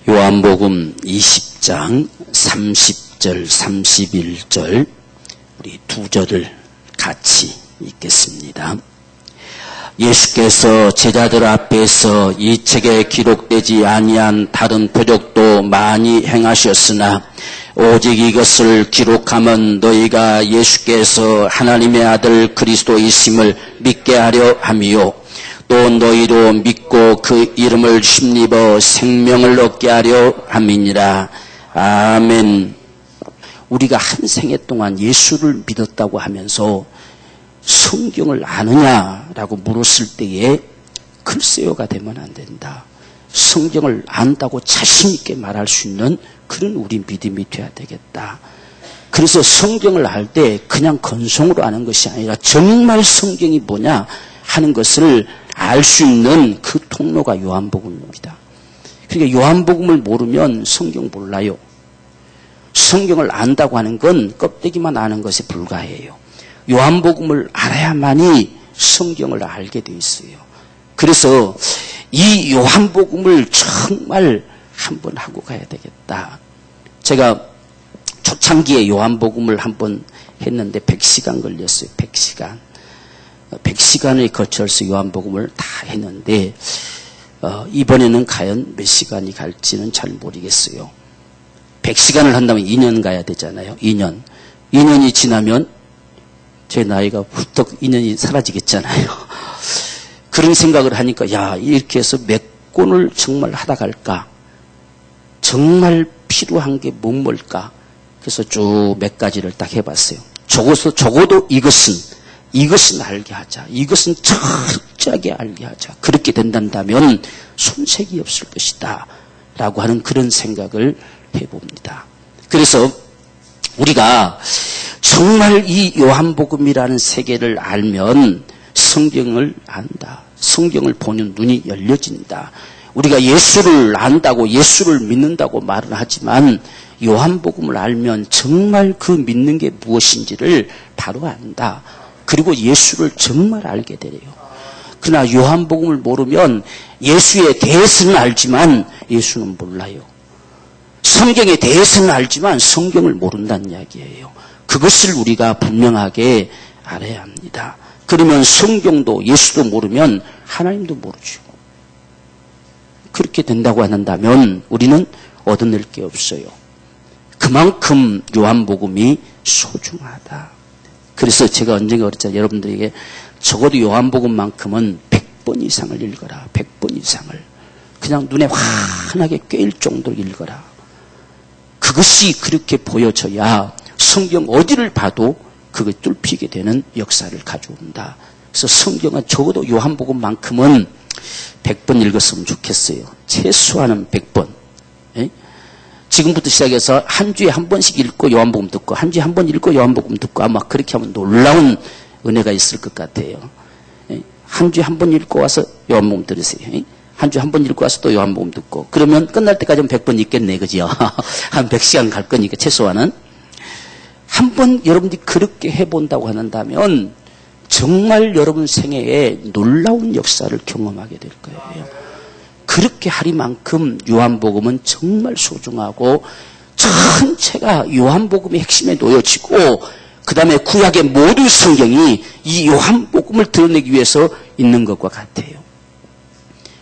요한복음 20장 30절 31절 우리 두 절을 같이 읽겠습니다. 예수께서 제자들 앞에서 이 책에 기록되지 아니한 다른 표적도 많이 행하셨으나 오직 이것을 기록하면 너희가 예수께서 하나님의 아들 그리스도이심을 믿게 하려 함이요 또 너희도 믿고 그 이름을 힘입어 생명을 얻게 하려 함이니라. 아멘. 우리가 한 생애 동안 예수를 믿었다고 하면서 성경을 아느냐라고 물었을 때에 글쎄요가 되면 안 된다. 성경을 안다고 자신 있게 말할 수 있는 그런 우리 믿음이 돼야 되겠다. 그래서 성경을 알 때 그냥 건성으로 아는 것이 아니라 정말 성경이 뭐냐 하는 것을 알 수 있는 그 통로가 요한복음입니다. 그러니까 요한복음을 모르면 성경 몰라요. 성경을 안다고 하는 건 껍데기만 아는 것에 불과해요. 요한복음을 알아야만이 성경을 알게 돼 있어요. 그래서 이 요한복음을 정말 한번 하고 가야 되겠다. 제가 초창기에 요한복음을 한번 했는데 100시간 걸렸어요. 100시간. 100시간에 거쳐서 요한복음을 다 했는데 이번에는 과연 몇 시간이 갈지는 잘 모르겠어요. 100시간을 한다면 2년 가야 되잖아요. 2년이 지나면 제 나이가 훌쩍 2년이 사라지겠잖아요. 그런 생각을 하니까 야 이렇게 해서 몇 권을 정말 하다 갈까? 정말 필요한 게 뭘까? 그래서 쭉 몇 가지를 딱 해봤어요. 적어도 이것은 알게 하자. 이것은 철저하게 알게 하자. 그렇게 된다면 손색이 없을 것이다. 라고 하는 그런 생각을 해봅니다. 그래서 우리가 정말 이 요한복음이라는 세계를 알면 성경을 안다. 성경을 보는 눈이 열려진다. 우리가 예수를 안다고 예수를 믿는다고 말은 하지만 요한복음을 알면 정말 그 믿는 게 무엇인지를 바로 안다. 그리고 예수를 정말 알게 되래요. 그러나 요한복음을 모르면 예수에 대해서는 알지만 예수는 몰라요. 성경에 대해서는 알지만 성경을 모른다는 이야기예요. 그것을 우리가 분명하게 알아야 합니다. 그러면 성경도 예수도 모르면 하나님도 모르죠. 그렇게 된다고 한다면 우리는 얻어낼 게 없어요. 그만큼 요한복음이 소중하다. 그래서 제가 언젠가 그랬잖아요. 여러분들에게 적어도 요한복음만큼은 100번 이상을 읽어라. 100번 이상을. 그냥 눈에 환하게 꿰일 정도로 읽어라. 그것이 그렇게 보여져야 성경 어디를 봐도 그걸 뚫히게 되는 역사를 가져온다. 그래서 성경은 적어도 요한복음만큼은 100번 읽었으면 좋겠어요. 최소한은 100번. 예? 지금부터 시작해서 한 주에 한 번씩 읽고 요한복음 듣고 한 주에 한 번 읽고 요한복음 듣고 아마 그렇게 하면 놀라운 은혜가 있을 것 같아요. 예? 한 주에 한 번 읽고 와서 요한복음 들으세요. 예? 한 주에 한 번 읽고 와서 또 요한복음 듣고 그러면 끝날 때까지는 100번 읽겠네. 그죠? 한 100시간 갈 거니까 최소한은. 한 번 여러분들이 그렇게 해본다고 한다면 정말 여러분 생애에 놀라운 역사를 경험하게 될 거예요. 그렇게 하리만큼 요한복음은 정말 소중하고 전체가 요한복음의 핵심에 놓여지고 그 다음에 구약의 모든 성경이 이 요한복음을 드러내기 위해서 있는 것과 같아요.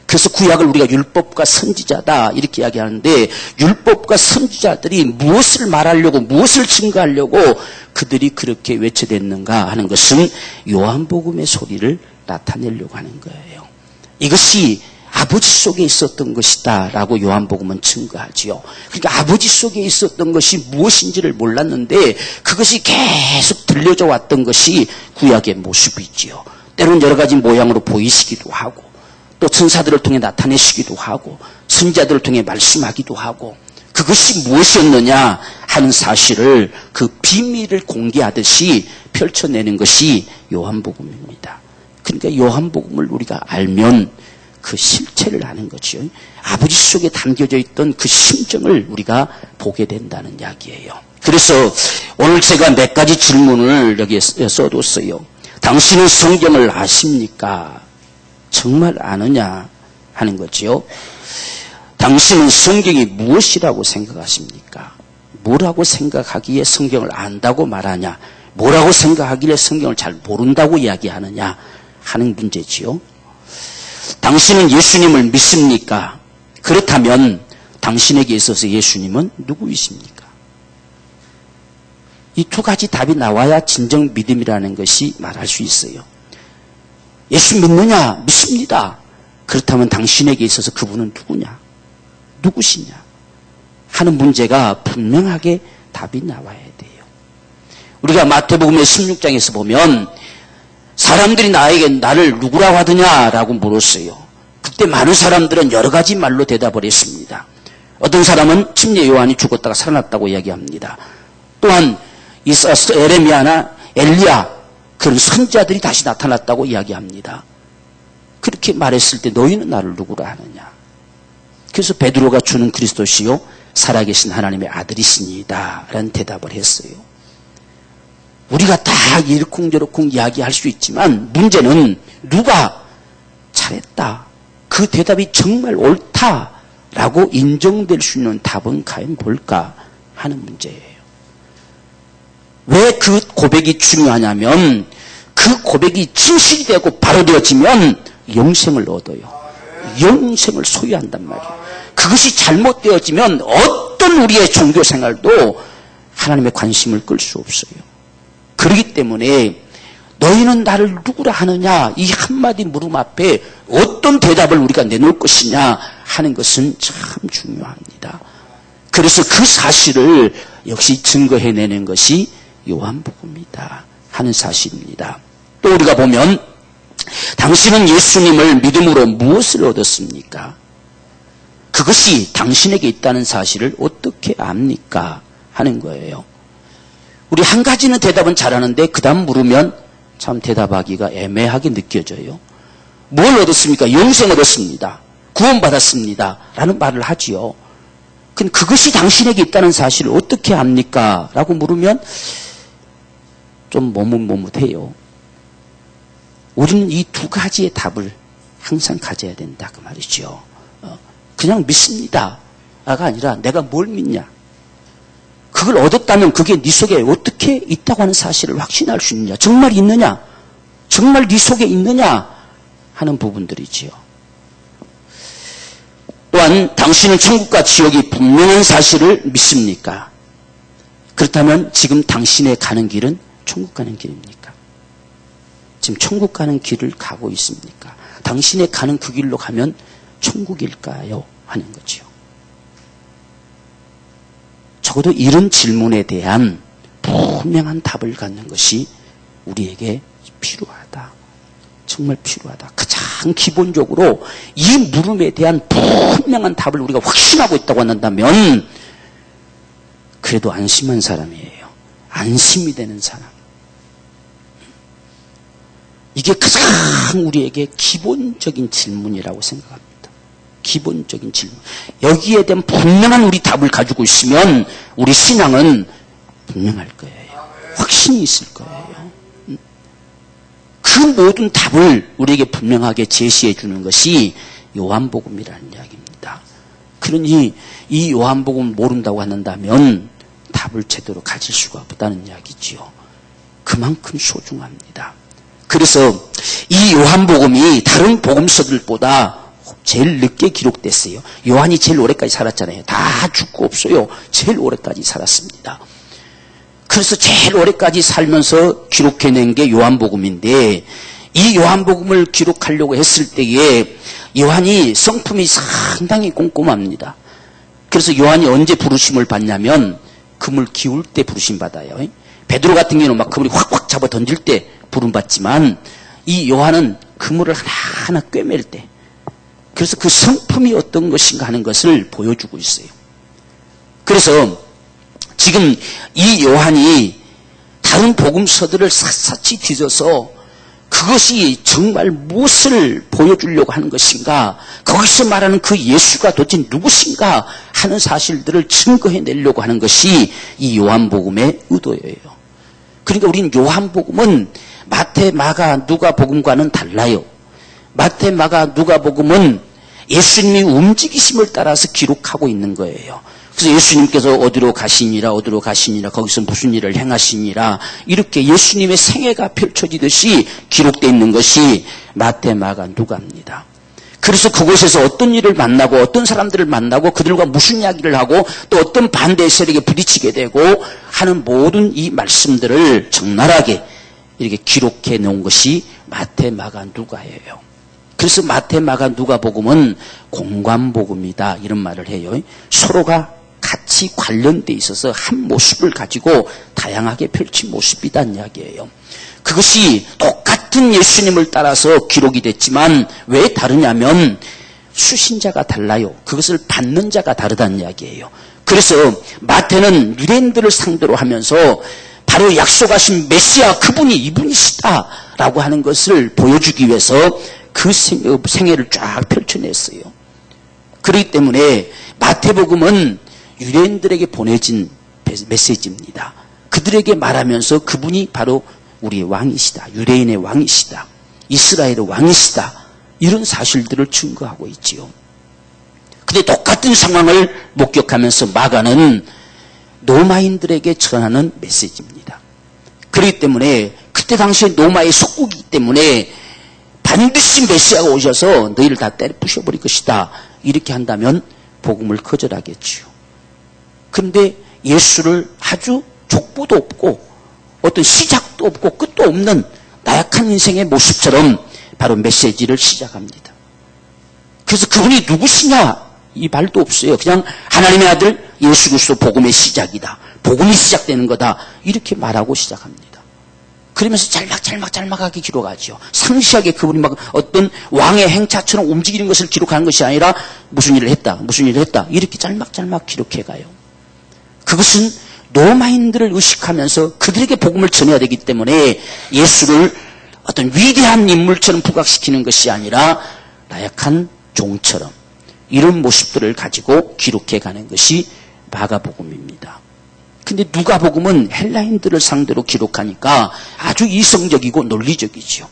그래서 구약을 우리가 율법과 선지자다 이렇게 이야기하는데 율법과 선지자들이 무엇을 말하려고 무엇을 증거하려고 그들이 그렇게 외쳐댔는가 하는 것은 요한복음의 소리를 나타내려고 하는 거예요. 이것이 아버지 속에 있었던 것이다 라고 요한복음은 증거하지요. 그러니까 아버지 속에 있었던 것이 무엇인지를 몰랐는데 그것이 계속 들려져 왔던 것이 구약의 모습이지요. 때로는 여러 가지 모양으로 보이시기도 하고 또 천사들을 통해 나타내시기도 하고 선지자들을 통해 말씀하기도 하고 그것이 무엇이었느냐 하는 사실을 그 비밀을 공개하듯이 펼쳐내는 것이 요한복음입니다. 그러니까 요한복음을 우리가 알면 그 실체를 아는 거죠. 아버지 속에 담겨져 있던 그 심정을 우리가 보게 된다는 이야기예요. 그래서 오늘 제가 몇 가지 질문을 여기에 써뒀어요. 당신은 성경을 아십니까? 정말 아느냐 하는 거지요. 당신은 성경이 무엇이라고 생각하십니까? 뭐라고 생각하기에 성경을 안다고 말하냐? 뭐라고 생각하길래 성경을 잘 모른다고 이야기하느냐 하는 문제지요. 당신은 예수님을 믿습니까? 그렇다면 당신에게 있어서 예수님은 누구이십니까? 이 두 가지 답이 나와야 진정 믿음이라는 것이 말할 수 있어요. 예수 믿느냐? 믿습니다. 그렇다면 당신에게 있어서 그분은 누구냐? 누구시냐? 하는 문제가 분명하게 답이 나와야 돼요. 우리가 마태복음의 16장에서 보면 사람들이 나를 누구라고 하더냐라고 물었어요. 그때 많은 사람들은 여러 가지 말로 대답을 했습니다. 어떤 사람은 침례 요한이 죽었다가 살아났다고 이야기합니다. 또한 에레미야나 엘리야 그런 선지자들이 다시 나타났다고 이야기합니다. 그렇게 말했을 때 너희는 나를 누구라 하느냐? 그래서 베드로가 주는 그리스도시요 살아계신 하나님의 아들이시니이다 라는 대답을 했어요. 우리가 다 이러쿵저러쿵 이야기할 수 있지만 문제는 누가 잘했다, 그 대답이 정말 옳다라고 인정될 수 있는 답은 과연 뭘까 하는 문제예요. 왜 그 고백이 중요하냐면 그 고백이 진실이 되고 바로 되어지면 영생을 얻어요. 영생을 소유한단 말이에요. 그것이 잘못되어지면 어떤 우리의 종교 생활도 하나님의 관심을 끌 수 없어요. 그렇기 때문에 너희는 나를 누구라 하느냐 이 한마디 물음 앞에 어떤 대답을 우리가 내놓을 것이냐 하는 것은 참 중요합니다. 그래서 그 사실을 역시 증거해내는 것이 요한복음이다 하는 사실입니다. 또 우리가 보면 당신은 예수님을 믿음으로 무엇을 얻었습니까? 그것이 당신에게 있다는 사실을 어떻게 압니까? 하는 거예요. 우리 한 가지는 대답은 잘하는데 그 다음 물으면 참 대답하기가 애매하게 느껴져요. 뭘 얻었습니까? 영생 얻었습니다. 구원받았습니다. 라는 말을 하지요. 근데 그것이 당신에게 있다는 사실을 어떻게 압니까? 라고 물으면 좀 머뭇머뭇해요. 우리는 이 두 가지의 답을 항상 가져야 된다 그 말이죠. 그냥 믿습니다가 아니라 내가 뭘 믿냐. 그걸 얻었다면 그게 네 속에 어떻게 있다고 하는 사실을 확신할 수 있느냐. 정말 있느냐. 정말 네 속에 있느냐 하는 부분들이지요. 또한 당신은 천국과 지옥이 분명한 사실을 믿습니까? 그렇다면 지금 당신의 가는 길은 천국 가는 길입니까? 지금 천국 가는 길을 가고 있습니까? 당신의 가는 그 길로 가면 천국일까요? 하는 거죠. 적어도 이런 질문에 대한 분명한 답을 갖는 것이 우리에게 필요하다. 정말 필요하다. 가장 기본적으로 이 물음에 대한 분명한 답을 우리가 확신하고 있다고 한다면 그래도 안심한 사람이에요. 안심이 되는 사람. 이게 가장 우리에게 기본적인 질문이라고 생각합니다. 기본적인 질문. 여기에 대한 분명한 우리 답을 가지고 있으면 우리 신앙은 분명할 거예요. 확신이 있을 거예요. 그 모든 답을 우리에게 분명하게 제시해 주는 것이 요한복음이라는 이야기입니다. 그러니 이 요한복음을 모른다고 한다면 답을 제대로 가질 수가 없다는 이야기지요. 그만큼 소중합니다. 그래서 이 요한복음이 다른 복음서들보다 제일 늦게 기록됐어요. 요한이 제일 오래까지 살았잖아요. 다 죽고 없어요. 제일 오래까지 살았습니다. 그래서 제일 오래까지 살면서 기록해낸 게 요한복음인데 이 요한복음을 기록하려고 했을 때에 요한이 성품이 상당히 꼼꼼합니다. 그래서 요한이 언제 부르심을 받냐면 금을 기울 때 부르심 받아요. 베드로 같은 경우는 막 그물이 확확 잡아 던질 때 부름 받지만 이 요한은 그물을 하나하나 꿰맬 때 그래서 그 성품이 어떤 것인가 하는 것을 보여주고 있어요. 그래서 지금 이 요한이 다른 복음서들을 샅샅이 뒤져서 그것이 정말 무엇을 보여주려고 하는 것인가, 거기서 말하는 그 예수가 도대체 누구신가 하는 사실들을 증거해내려고 하는 것이 이 요한복음의 의도예요. 그러니까 우리는 요한복음은 마태, 마가, 누가복음과는 달라요. 마태, 마가, 누가복음은 예수님이 움직이심을 따라서 기록하고 있는 거예요. 그래서 예수님께서 어디로 가시니라 거기서 무슨 일을 행하시니라 이렇게 예수님의 생애가 펼쳐지듯이 기록되어 있는 것이 마태, 마가, 누가입니다. 그래서 그곳에서 어떤 일을 만나고 어떤 사람들을 만나고 그들과 무슨 이야기를 하고 또 어떤 반대 세력에 부딪히게 되고 하는 모든 이 말씀들을 적나라하게 이렇게 기록해 놓은 것이 마태, 마가, 누가예요. 그래서 마태, 마가, 누가복음은 공관복음이다 이런 말을 해요. 서로가 같이 관련돼 있어서 한 모습을 가지고 다양하게 펼친 모습이란 이야기예요. 그것이 똑같은 예수님을 따라서 기록이 됐지만 왜 다르냐면 수신자가 달라요. 그것을 받는 자가 다르다는 이야기예요. 그래서 마태는 유대인들을 상대로 하면서 바로 약속하신 메시아 그분이 이분이시다라고 하는 것을 보여주기 위해서 그 생애를 쫙 펼쳐냈어요. 그렇기 때문에 마태복음은 유대인들에게 보내진 메시지입니다. 그들에게 말하면서 그분이 바로 우리의 왕이시다. 유대인의 왕이시다. 이스라엘의 왕이시다. 이런 사실들을 증거하고 있지요. 근데 똑같은 상황을 목격하면서 마가는 로마인들에게 전하는 메시지입니다. 그렇기 때문에 그때 당시에 로마의 속국이기 때문에 반드시 메시아가 오셔서 너희를 다 때려 부셔버릴 것이다. 이렇게 한다면 복음을 거절하겠지요. 그런데 예수를 아주 족보도 없고 어떤 시작도 없고 끝도 없는 나약한 인생의 모습처럼 바로 메시지를 시작합니다. 그래서 그분이 누구시냐 이 말도 없어요. 그냥 하나님의 아들 예수 그리스도 복음의 시작이다. 복음이 시작되는 거다. 이렇게 말하고 시작합니다. 그러면서 짤막하게 기록하죠. 상시하게 그분이 막 어떤 왕의 행차처럼 움직이는 것을 기록하는 것이 아니라 무슨 일을 했다 이렇게 짤막 기록해가요. 그것은 로마인들을 의식하면서 그들에게 복음을 전해야 되기 때문에 예수를 어떤 위대한 인물처럼 부각시키는 것이 아니라 나약한 종처럼 이런 모습들을 가지고 기록해가는 것이 마가복음입니다. 근데 누가복음은 헬라인들을 상대로 기록하니까 아주 이성적이고 논리적이죠.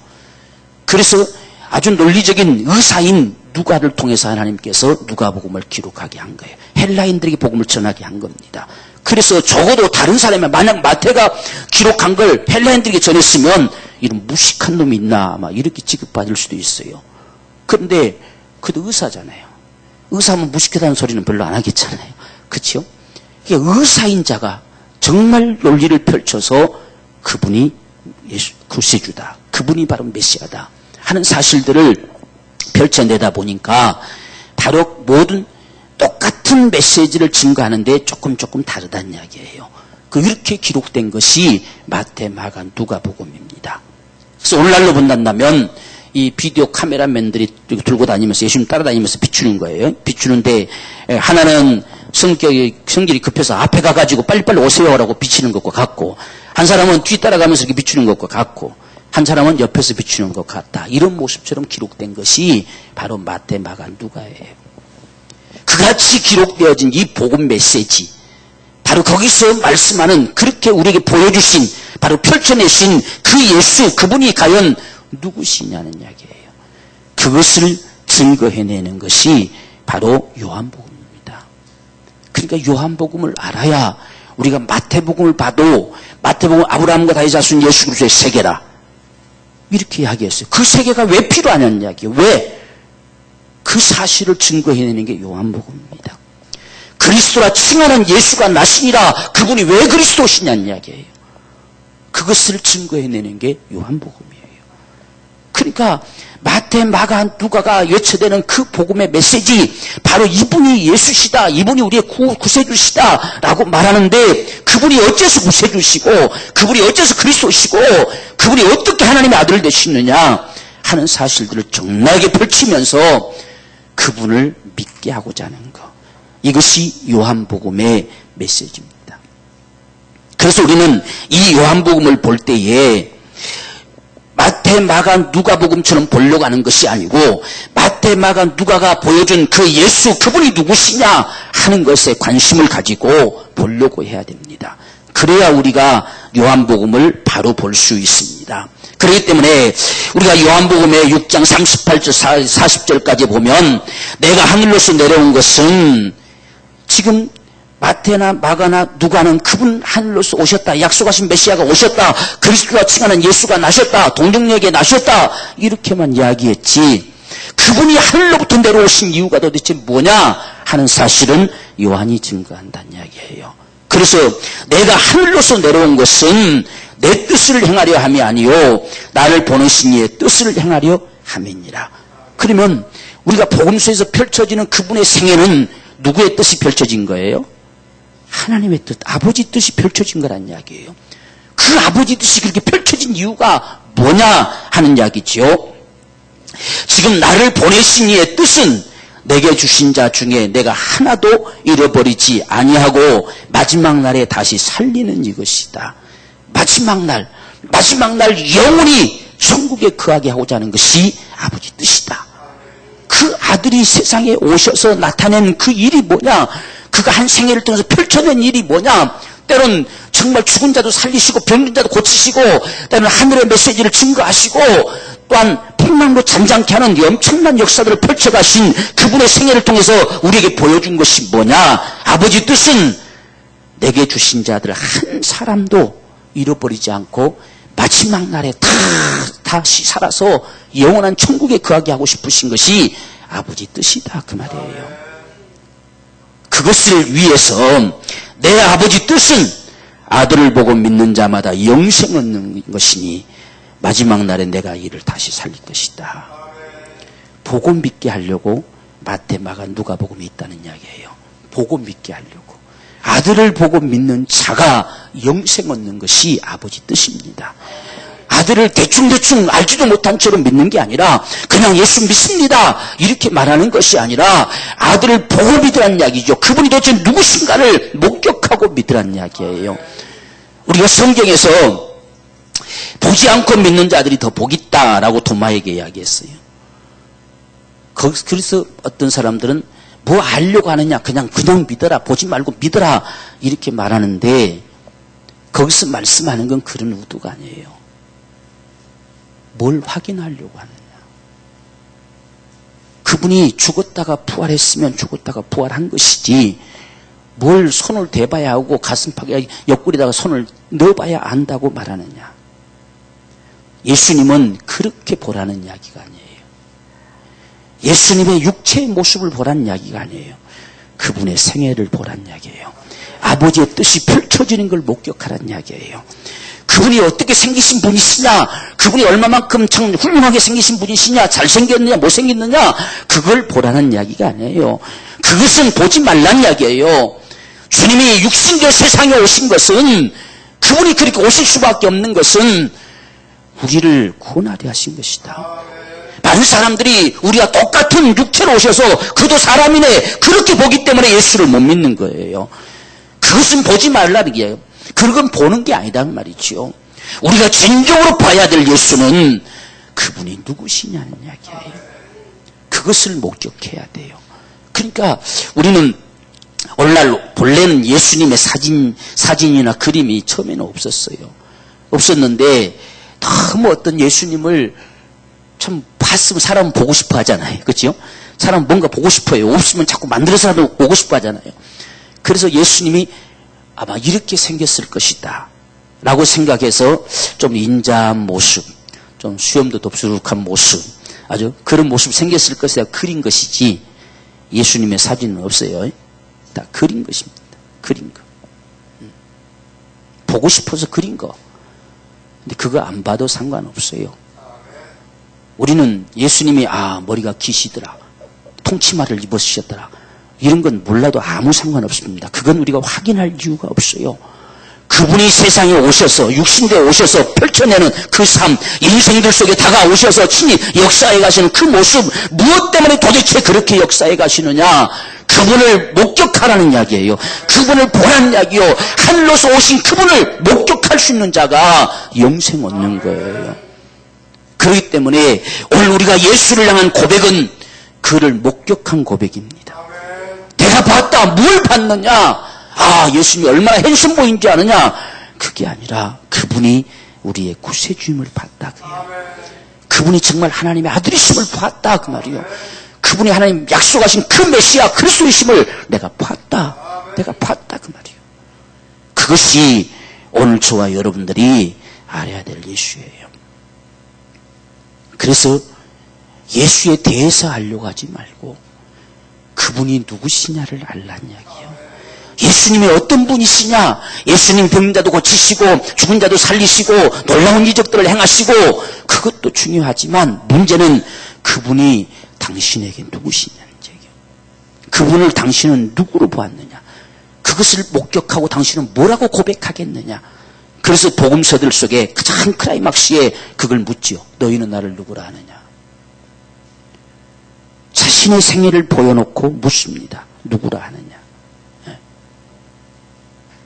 그래서 아주 논리적인 의사인 누가를 통해서 하나님께서 누가복음을 기록하게 한 거예요. 헬라인들에게 복음을 전하게 한 겁니다. 그래서 적어도 다른 사람이 만약 마태가 기록한 걸 헬라인들에게 전했으면 이런 무식한 놈이 있나 막 이렇게 취급받을 수도 있어요. 그런데 그도 의사잖아요. 의사하면 무식하다는 소리는 별로 안 하겠잖아요. 그렇죠? 의사인 자가 정말 논리를 펼쳐서 그분이 예수 구세주다. 그분이 바로 메시아다 하는 사실들을 펼쳐내다 보니까 바로 모든 똑같은 메시지를 증거하는데 조금 다르다는 이야기예요. 이렇게 기록된 것이 마태, 마가, 누가복음입니다. 그래서 오늘날로 본다면 이 비디오 카메라맨들이 들고 다니면서 예수님 따라다니면서 비추는 거예요. 비추는데 하나는 성질이 급해서 앞에 가가지고 빨리빨리 오세요라고 비치는 것과 같고 한 사람은 뒤 따라가면서 이렇게 비추는 것과 같고 한 사람은 옆에서 비추는 것 같다. 이런 모습처럼 기록된 것이 바로 마태, 마가, 누가예요. 그같이 기록되어진 이 복음 메시지 바로 거기서 말씀하는 그렇게 우리에게 보여주신 바로 펼쳐내신 그 예수 그분이 과연 누구시냐는 이야기예요. 그것을 증거해내는 것이 바로 요한복음입니다. 그러니까 요한복음을 알아야 우리가 마태복음을 봐도 마태복음 아브라함과 다윗 자손 예수 그리스도의 세계라 이렇게 이야기했어요. 그 세계가 왜 필요하냐는 이야기예요. 왜? 그 사실을 증거해내는 게 요한복음입니다. 그리스도라 칭하는 예수가 나시니라 그분이 왜 그리스도시냐는 이야기예요. 그것을 증거해내는 게 요한복음이에요. 그러니까 마태, 마가, 누가가 외쳐대는 그 복음의 메시지 바로 이분이 예수시다. 이분이 우리의 구세주시다 라고 말하는데 그분이 어째서 구세주시고 그분이 어째서 그리스도시고 그분이 어떻게 하나님의 아들 되시느냐 하는 사실들을 적나라하게 펼치면서 그분을 믿게 하고자 하는 것. 이것이 요한복음의 메시지입니다. 그래서 우리는 이 요한복음을 볼 때에 마태, 마가, 누가복음처럼 보려고 하는 것이 아니고 마태, 마가, 누가가 보여준 그 예수 그분이 누구시냐 하는 것에 관심을 가지고 보려고 해야 됩니다. 그래야 우리가 요한복음을 바로 볼 수 있습니다. 것입니다. 그렇기 때문에 우리가 요한복음의 6장 38절 40절까지 보면 내가 하늘로서 내려온 것은 지금 마태나 마가나 누가는 그분 하늘로서 오셨다. 약속하신 메시아가 오셨다. 그리스도가 칭하는 예수가 나셨다. 동정역에 나셨다. 이렇게만 이야기했지. 그분이 하늘로부터 내려오신 이유가 도대체 뭐냐 하는 사실은 요한이 증거한다는 이야기예요. 그래서 내가 하늘로서 내려온 것은 내 뜻을 행하려 함이 아니요 나를 보내신 이의 뜻을 행하려 함이니라. 그러면 우리가 복음서에서 펼쳐지는 그분의 생애는 누구의 뜻이 펼쳐진 거예요? 하나님의 뜻, 아버지 뜻이 펼쳐진 거란 이야기예요. 그 아버지 뜻이 그렇게 펼쳐진 이유가 뭐냐 하는 이야기죠. 지금 나를 보내신 이의 뜻은 내게 주신 자 중에 내가 하나도 잃어버리지 아니하고 마지막 날에 다시 살리는 이것이다. 마지막 날 영원히 천국에 거하게 하고자 하는 것이 아버지 뜻이다. 그 아들이 세상에 오셔서 나타낸 그 일이 뭐냐? 그가 한 생애를 통해서 펼쳐낸 일이 뭐냐? 때론 정말 죽은 자도 살리시고 병든 자도 고치시고 때로는 하늘의 메시지를 증거하시고 또한 풍랑도 잔잔케 하는 엄청난 역사들을 펼쳐가신 그분의 생애를 통해서 우리에게 보여준 것이 뭐냐? 아버지 뜻은 내게 주신 자들 한 사람도 잃어버리지 않고 마지막 날에 다시 살아서 영원한 천국에 거하게 하고 싶으신 것이 아버지 뜻이다 그 말이에요. 그것을 위해서 내 아버지 뜻은 아들을 보고 믿는 자마다 영생 얻는 것이니 마지막 날에 내가 이를 다시 살릴 것이다. 보고 믿게 하려고 마태, 마가, 누가복음이 있다는 이야기예요. 보고 믿게 하려고. 아들을 보고 믿는 자가 영생 얻는 것이 아버지 뜻입니다. 아들을 대충대충 알지도 못한 채로 믿는 게 아니라 그냥 예수 믿습니다 이렇게 말하는 것이 아니라 아들을 보고 믿으라는 이야기죠. 그분이 도대체 누구신가를 목격하고 믿으라는 이야기예요. 우리가 성경에서 보지 않고 믿는 자들이 더 복 있다라고 도마에게 이야기했어요. 그래서 어떤 사람들은 뭐 알려고 하느냐 그냥 믿어라 보지 말고 믿어라 이렇게 말하는데 거기서 말씀하는 건 그런 의도가 아니에요. 뭘 확인하려고 하느냐. 그분이 죽었다가 부활했으면 죽었다가 부활한 것이지 뭘 손을 대봐야 하고 가슴팍에 옆구리에다가 손을 넣어봐야 안다고 말하느냐. 예수님은 그렇게 보라는 이야기가 아니에요. 예수님의 육체의 모습을 보라는 이야기가 아니에요. 그분의 생애를 보라는 이야기예요. 아버지의 뜻이 펼쳐지는 걸 목격하라는 이야기예요. 그분이 어떻게 생기신 분이시냐, 그분이 얼마만큼 참 훌륭하게 생기신 분이시냐, 잘생겼느냐 못생겼느냐 그걸 보라는 이야기가 아니에요. 그것은 보지 말라는 이야기예요. 주님이 육신적 세상에 오신 것은 그분이 그렇게 오실 수밖에 없는 것은 우리를 구원하려 하신 것이다. 많은 사람들이 우리가 똑같은 육체로 오셔서 그도 사람이네 그렇게 보기 때문에 예수를 못 믿는 거예요. 그것은 보지 말라는 게예요. 그건 보는 게 아니란 말이죠. 우리가 진정으로 봐야 될 예수는 그분이 누구시냐는 이야기예요. 그것을 목격해야 돼요. 그러니까 우리는 오늘날 본래는 예수님의 사진이나 그림이 처음에는 없었어요. 없었는데 너무 어떤 예수님을 참 봤으면 사람은 보고 싶어 하잖아요. 그렇죠? 사람은 뭔가 보고 싶어요. 없으면 자꾸 만들어서라도 보고 싶어 하잖아요. 그래서 예수님이 아마 이렇게 생겼을 것이다 라고 생각해서 좀 인자한 모습, 좀 수염도 덥수룩한 모습, 아주 그런 모습 생겼을 것이다 그린 것이지 예수님의 사진은 없어요. 다 그린 것입니다. 그린 거. 보고 싶어서 그린 거. 근데 그거 안 봐도 상관없어요. 우리는 예수님이 머리가 기시더라, 통치마를 입으셨더라 이런 건 몰라도 아무 상관없습니다. 그건 우리가 확인할 이유가 없어요. 그분이 세상에 오셔서 육신대에 오셔서 펼쳐내는 그 삶, 인생들 속에 다가오셔서 친히 역사해 가시는 그 모습, 무엇 때문에 도대체 그렇게 역사해 가시느냐, 그분을 목격하라는 이야기예요. 그분을 보라는 이야기요. 하늘로서 오신 그분을 목격할 수 있는 자가 영생 얻는 거예요. 그렇기 때문에 오늘 우리가 예수를 향한 고백은 그를 목격한 고백입니다. 내가 봤다. 뭘 봤느냐? 예수님이 얼마나 핸섬 보인지 아느냐? 그게 아니라 그분이 우리의 구세주임을 봤다 그래요. 그분이 정말 하나님의 아들이심을 봤다 그 말이요. 그분이 하나님 약속하신 그 메시아 그리스도이심을 내가 봤다. 내가 봤다 그 말이요. 그것이 오늘 저와 여러분들이 알아야 될 예수예요. 그래서 예수에 대해서 알려고 하지 말고 그분이 누구시냐를 알라는 이야기예요. 예수님이 어떤 분이시냐, 예수님 병든 자도 고치시고 죽은 자도 살리시고 놀라운 이적들을 행하시고 그것도 중요하지만 문제는 그분이 당신에게 누구시냐는 얘기예요. 그분을 당신은 누구로 보았느냐, 그것을 목격하고 당신은 뭐라고 고백하겠느냐. 그래서 복음서들 속에 가장 클라이막스에 그걸 묻지요. 너희는 나를 누구라 하느냐. 자신의 생애를 보여놓고 묻습니다. 누구라 하느냐.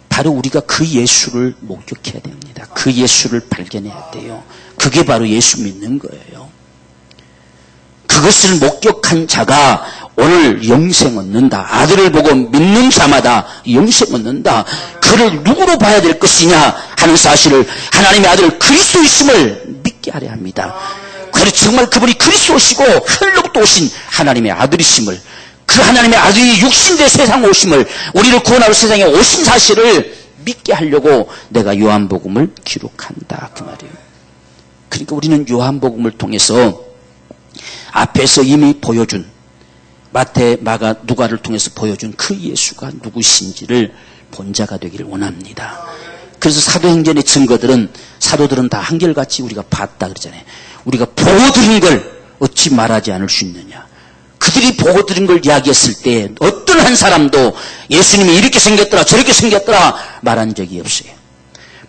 바로 우리가 그 예수를 목격해야 됩니다. 그 예수를 발견해야 돼요. 그게 바로 예수 믿는 거예요. 그것을 목격한 자가 오늘 영생 얻는다. 아들을 보고 믿는 자마다 영생 얻는다. 그를 누구로 봐야 될 것이냐 하는 사실을 하나님의 아들 그리스도이심을 믿게 하려 합니다. 그리고 정말 그분이 그리스도시고 하늘로부터 오신 하나님의 아들이심을, 그 하나님의 아들이 육신대 세상 오심을, 우리를 구원하러 세상에 오신 사실을 믿게 하려고 내가 요한복음을 기록한다 그 말이에요. 그러니까 우리는 요한복음을 통해서 앞에서 이미 보여준 마태, 마가, 누가를 통해서 보여준 그 예수가 누구신지를 본 자가 되기를 원합니다. 그래서 사도행전의 증거들은 사도들은 다 한결같이 우리가 봤다 그러잖아요. 우리가 보고 들은 걸 어찌 말하지 않을 수 있느냐. 그들이 보고 들은 걸 이야기했을 때 어떤 한 사람도 예수님이 이렇게 생겼더라 저렇게 생겼더라 말한 적이 없어요.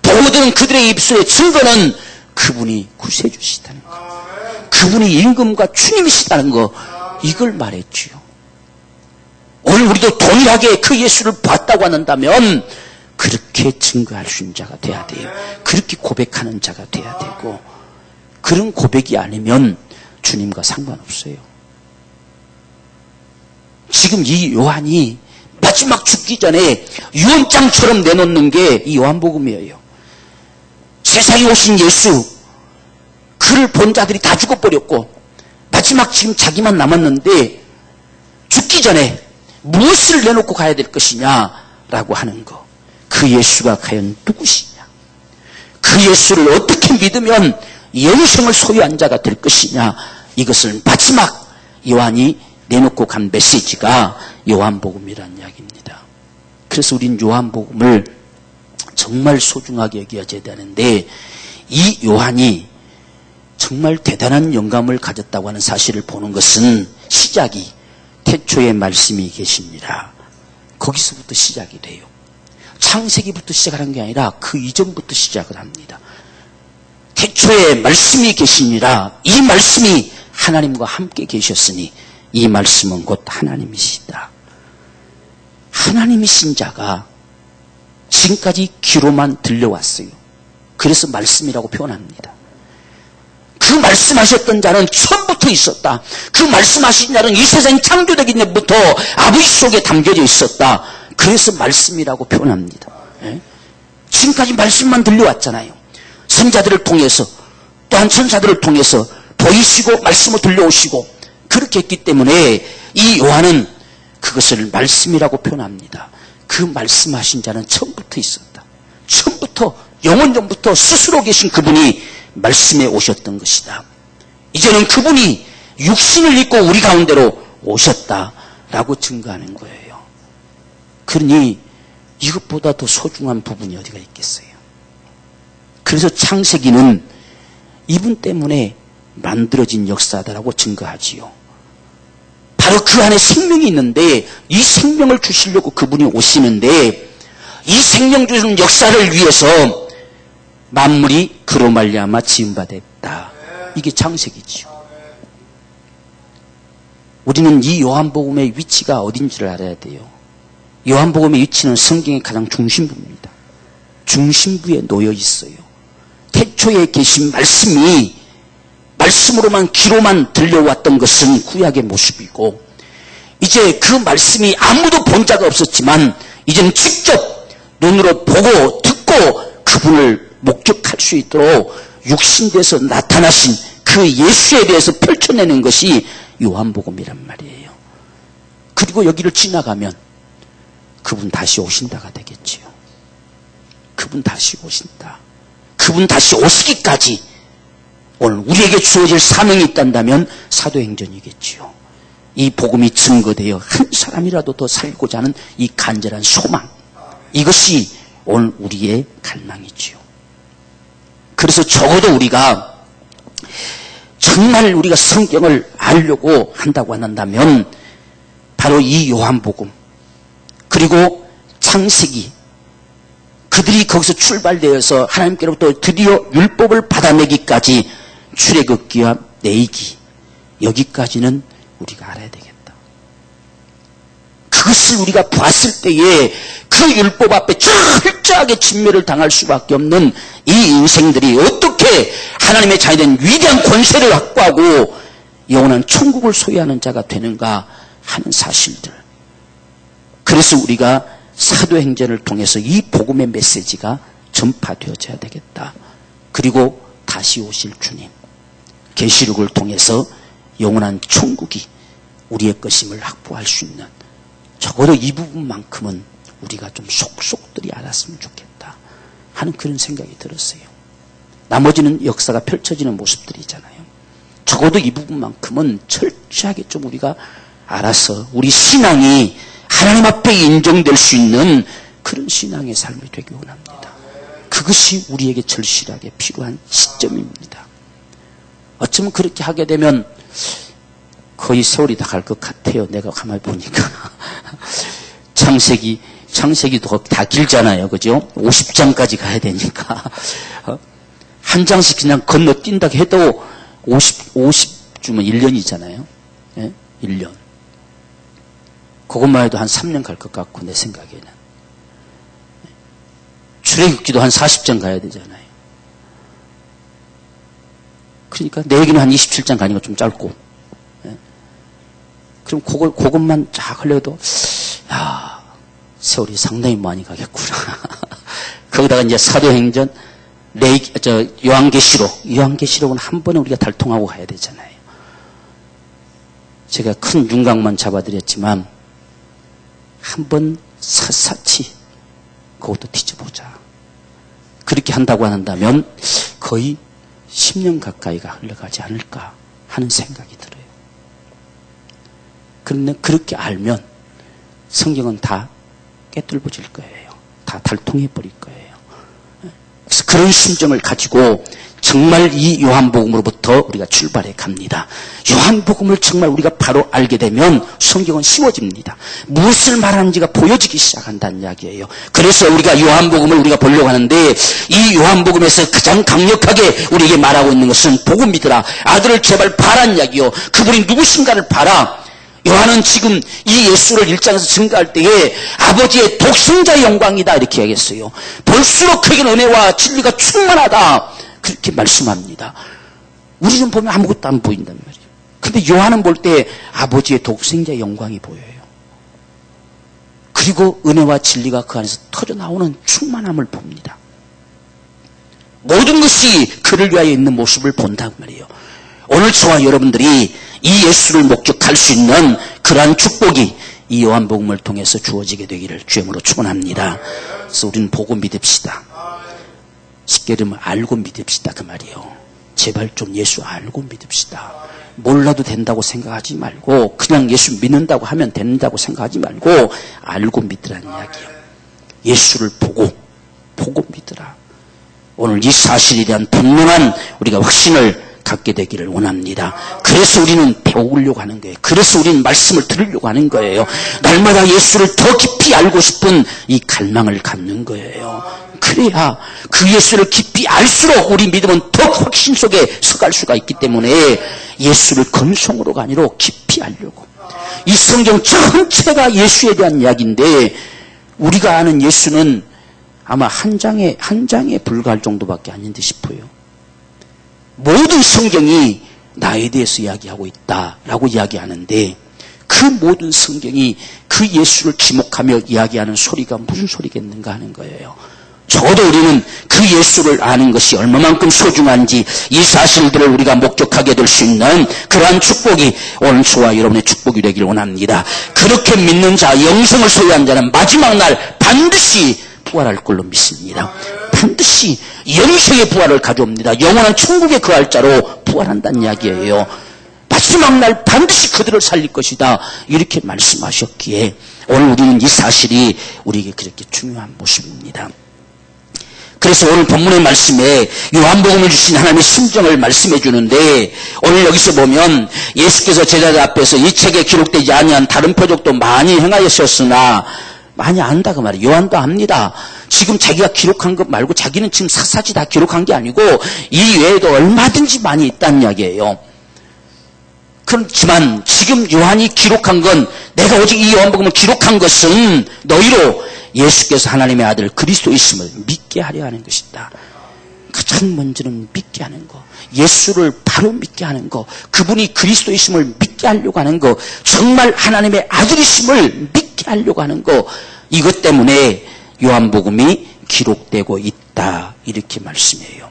보고 들은 그들의 입술의 증거는 그분이 구세주시다는 거, 그분이 임금과 주님이시다는 거, 이걸 말했지요. 오늘 우리도 동일하게 그 예수를 봤다고 한다면 그렇게 증거할 수 있는 자가 돼야 돼요. 그렇게 고백하는 자가 돼야 되고, 그런 고백이 아니면 주님과 상관없어요. 지금 이 요한이 마지막 죽기 전에 유언장처럼 내놓는 게 이 요한복음이에요. 세상에 오신 예수, 그를 본 자들이 다 죽어버렸고 마지막 지금 자기만 남았는데 죽기 전에 무엇을 내놓고 가야 될 것이냐라고 하는 거. 그 예수가 과연 누구시냐, 그 예수를 어떻게 믿으면 영생을 소유한 자가 될 것이냐, 이것을 마지막 요한이 내놓고 간 메시지가 요한복음이라는 이야기입니다. 그래서 우린 요한복음을 정말 소중하게 여겨야 되는데, 이 요한이 정말 대단한 영감을 가졌다고 하는 사실을 보는 것은 시작이 태초에 말씀이 계십니다. 거기서부터 시작이 돼요. 창세기부터 시작하는 게 아니라 그 이전부터 시작을 합니다. 태초에 말씀이 계시니라. 이 말씀이 하나님과 함께 계셨으니 이 말씀은 곧 하나님이시다. 하나님이신 자가 지금까지 귀로만 들려왔어요. 그래서 말씀이라고 표현합니다. 그 말씀하셨던 자는 처음부터 있었다. 그 말씀하신 자는 이 세상 창조되기 전부터 아버지 속에 담겨져 있었다. 그래서 말씀이라고 표현합니다. 지금까지 말씀만 들려왔잖아요. 선자들을 통해서, 또한 천사들을 통해서 보이시고 말씀을 들려오시고 그렇게 했기 때문에 이 요한은 그것을 말씀이라고 표현합니다. 그 말씀하신 자는 처음부터 있었다. 처음부터, 영원전부터 스스로 계신 그분이 말씀에 오셨던 것이다. 이제는 그분이 육신을 입고 우리 가운데로 오셨다라고 증거하는 거예요. 그러니 이것보다 더 소중한 부분이 어디가 있겠어요. 그래서 창세기는 이분 때문에 만들어진 역사다라고 증거하지요. 바로 그 안에 생명이 있는데 이 생명을 주시려고 그분이 오시는데, 이 생명 주는 역사를 위해서 만물이 그로 말미암아 지음받았다. 이게 창세기지요. 우리는 이 요한복음의 위치가 어딘지를 알아야 돼요. 요한복음의 위치는 성경의 가장 중심부입니다. 중심부에 놓여 있어요. 태초에 계신 말씀이 말씀으로만 귀로만 들려왔던 것은 구약의 모습이고, 이제 그 말씀이 아무도 본 자가 없었지만 이제는 직접 눈으로 보고 듣고 그분을 목격할 수 있도록 육신돼서 나타나신 그 예수에 대해서 펼쳐내는 것이 요한복음이란 말이에요. 그리고 여기를 지나가면 그분 다시 오신다가 되겠지요. 그분 다시 오신다. 그분 다시 오시기까지 오늘 우리에게 주어질 사명이 있단다면 사도행전이겠지요. 이 복음이 증거되어 한 사람이라도 더 살고자 하는 이 간절한 소망, 이것이 오늘 우리의 갈망이지요. 그래서 적어도 우리가 정말 우리가 성경을 알려고 한다고 한다면 바로 이 요한복음 그리고 창세기, 그들이 거기서 출발되어서 하나님께로부터 드디어 율법을 받아내기까지 출애굽기와 내이기, 여기까지는 우리가 알아야 되겠다. 그것을 우리가 봤을 때에 그 율법 앞에 철저하게 진멸을 당할 수밖에 없는 이 인생들이 어떻게 하나님의 자녀된 위대한 권세를 확보하고 영원한 천국을 소유하는 자가 되는가 하는 사실들. 그래서 우리가 사도행전을 통해서 이 복음의 메시지가 전파되어져야 되겠다. 그리고 다시 오실 주님, 계시록을 통해서 영원한 천국이 우리의 것임을 확보할 수 있는, 적어도 이 부분만큼은 우리가 좀 속속들이 알았으면 좋겠다 하는 그런 생각이 들었어요. 나머지는 역사가 펼쳐지는 모습들이잖아요. 적어도 이 부분만큼은 철저하게 좀 우리가 알아서 우리 신앙이 하나님 앞에 인정될 수 있는 그런 신앙의 삶이 되기 원합니다. 그것이 우리에게 절실하게 필요한 시점입니다. 어쩌면 그렇게 하게 되면 거의 세월이 다 갈 것 같아요. 내가 가만히 보니까. 창세기도 다 길잖아요. 그죠? 50장까지 가야 되니까. 한 장씩 그냥 건너뛴다 해도 50주면 1년이잖아요. 예? 1년. 그것만 해도 한 3년 갈 것 같고, 내 생각에는. 출애굽기도 한 40장 가야 되잖아요. 그러니까 내 얘기는 한 27장 가니까 좀 짧고. 예? 그럼 그것만 쫙 흘려도, 야, 세월이 상당히 많이 가겠구나. 거기다가 이제 사도행전, 요한계시록은 한 번에 우리가 달통하고 가야 되잖아요. 제가 큰 윤곽만 잡아드렸지만, 한번 샅샅이 그것도 뒤져보자. 그렇게 한다고 한다면 거의 10년 가까이가 흘러가지 않을까 하는 생각이 들어요. 그런데 그렇게 알면 성경은 다 깨뚫어질 거예요. 다 달통해버릴 거예요. 그래서 그런 심정을 가지고 정말 이 요한복음으로부터 우리가 출발해 갑니다. 요한복음을 정말 우리가 바로 알게 되면 성경은 쉬워집니다. 무엇을 말하는지가 보여지기 시작한다는 이야기예요. 그래서 우리가 요한복음을 우리가 보려고 하는데, 이 요한복음에서 가장 강력하게 우리에게 말하고 있는 것은 복음 믿으라, 아들을 제발 봐라는 이야기요. 그분이 누구신가를 봐라. 요한은 지금 이 예수를 1장에서 증거할 때에 아버지의 독생자의 영광이다 이렇게 얘기했어요. 볼수록 그에게는 은혜와 진리가 충만하다 그렇게 말씀합니다. 우리는 보면 아무것도 안 보인단 말이에요. 근데 요한은 볼 때 아버지의 독생자의 영광이 보여요. 그리고 은혜와 진리가 그 안에서 터져나오는 충만함을 봅니다. 모든 것이 그를 위하여 있는 모습을 본단 말이에요. 오늘 저와 여러분들이 이 예수를 목격할 수 있는 그러한 축복이 이 요한복음을 통해서 주어지게 되기를 주님으로 축원합니다. 그래서 우리는 보고 믿읍시다. 쉽게 말하면 알고 믿읍시다 그 말이에요. 제발 좀 예수 알고 믿읍시다. 몰라도 된다고 생각하지 말고, 그냥 예수 믿는다고 하면 된다고 생각하지 말고 알고 믿으라는 이야기예요. 예수를 보고 믿으라. 오늘 이 사실에 대한 분명한 우리가 확신을 갖게 되기를 원합니다. 그래서 우리는 배우려고 하는 거예요. 그래서 우리는 말씀을 들으려고 하는 거예요. 날마다 예수를 더 깊이 알고 싶은 이 갈망을 갖는 거예요. 그래야 그 예수를 깊이 알수록 우리 믿음은 더 확신 속에 서갈 수가 있기 때문에 예수를 건성으로가 아니라 깊이 알려고. 이 성경 전체가 예수에 대한 이야기인데, 우리가 아는 예수는 아마 한 장에 불과할 정도밖에 아닌 듯 싶어요. 모든 성경이 나에 대해서 이야기하고 있다라고 이야기하는데, 그 모든 성경이 그 예수를 지목하며 이야기하는 소리가 무슨 소리겠는가 하는 거예요. 적어도 우리는 그 예수를 아는 것이 얼마만큼 소중한지 이 사실들을 우리가 목격하게 될 수 있는 그러한 축복이 오늘 저와 여러분의 축복이 되기를 원합니다. 그렇게 믿는 자, 영생을 소유한 자는 마지막 날 반드시 부활할 걸로 믿습니다. 반드시 영생의 부활을 가져옵니다. 영원한 천국에 거할 자로 부활한다는 이야기예요. 마지막 날 반드시 그들을 살릴 것이다. 이렇게 말씀하셨기에 오늘 우리는 이 사실이 우리에게 그렇게 중요한 모습입니다. 그래서 오늘 본문의 말씀에 요한복음을 주신 하나님의 심정을 말씀해 주는데 오늘 여기서 보면 예수께서 제자들 앞에서 이 책에 기록되지 아니한 다른 표적도 많이 행하셨으나 많이 안다 그 말이에요. 요한도 압니다. 지금 자기가 기록한 것 말고 자기는 지금 샅샅이 다 기록한 게 아니고 이 외에도 얼마든지 많이 있다는 이야기예요. 그렇지만 지금 요한이 기록한 건 내가 오직 이 요한복음을 기록한 것은 너희로 예수께서 하나님의 아들 그리스도이심을 믿게 하려 하는 것이다. 가장 먼저는 믿게 하는 거, 예수를 바로 믿게 하는 거, 그분이 그리스도이심을 믿게 하려고 하는 거, 정말 하나님의 아들이심을 믿게 하려고 하는 거, 이것 때문에 요한복음이 기록되고 있다 이렇게 말씀해요.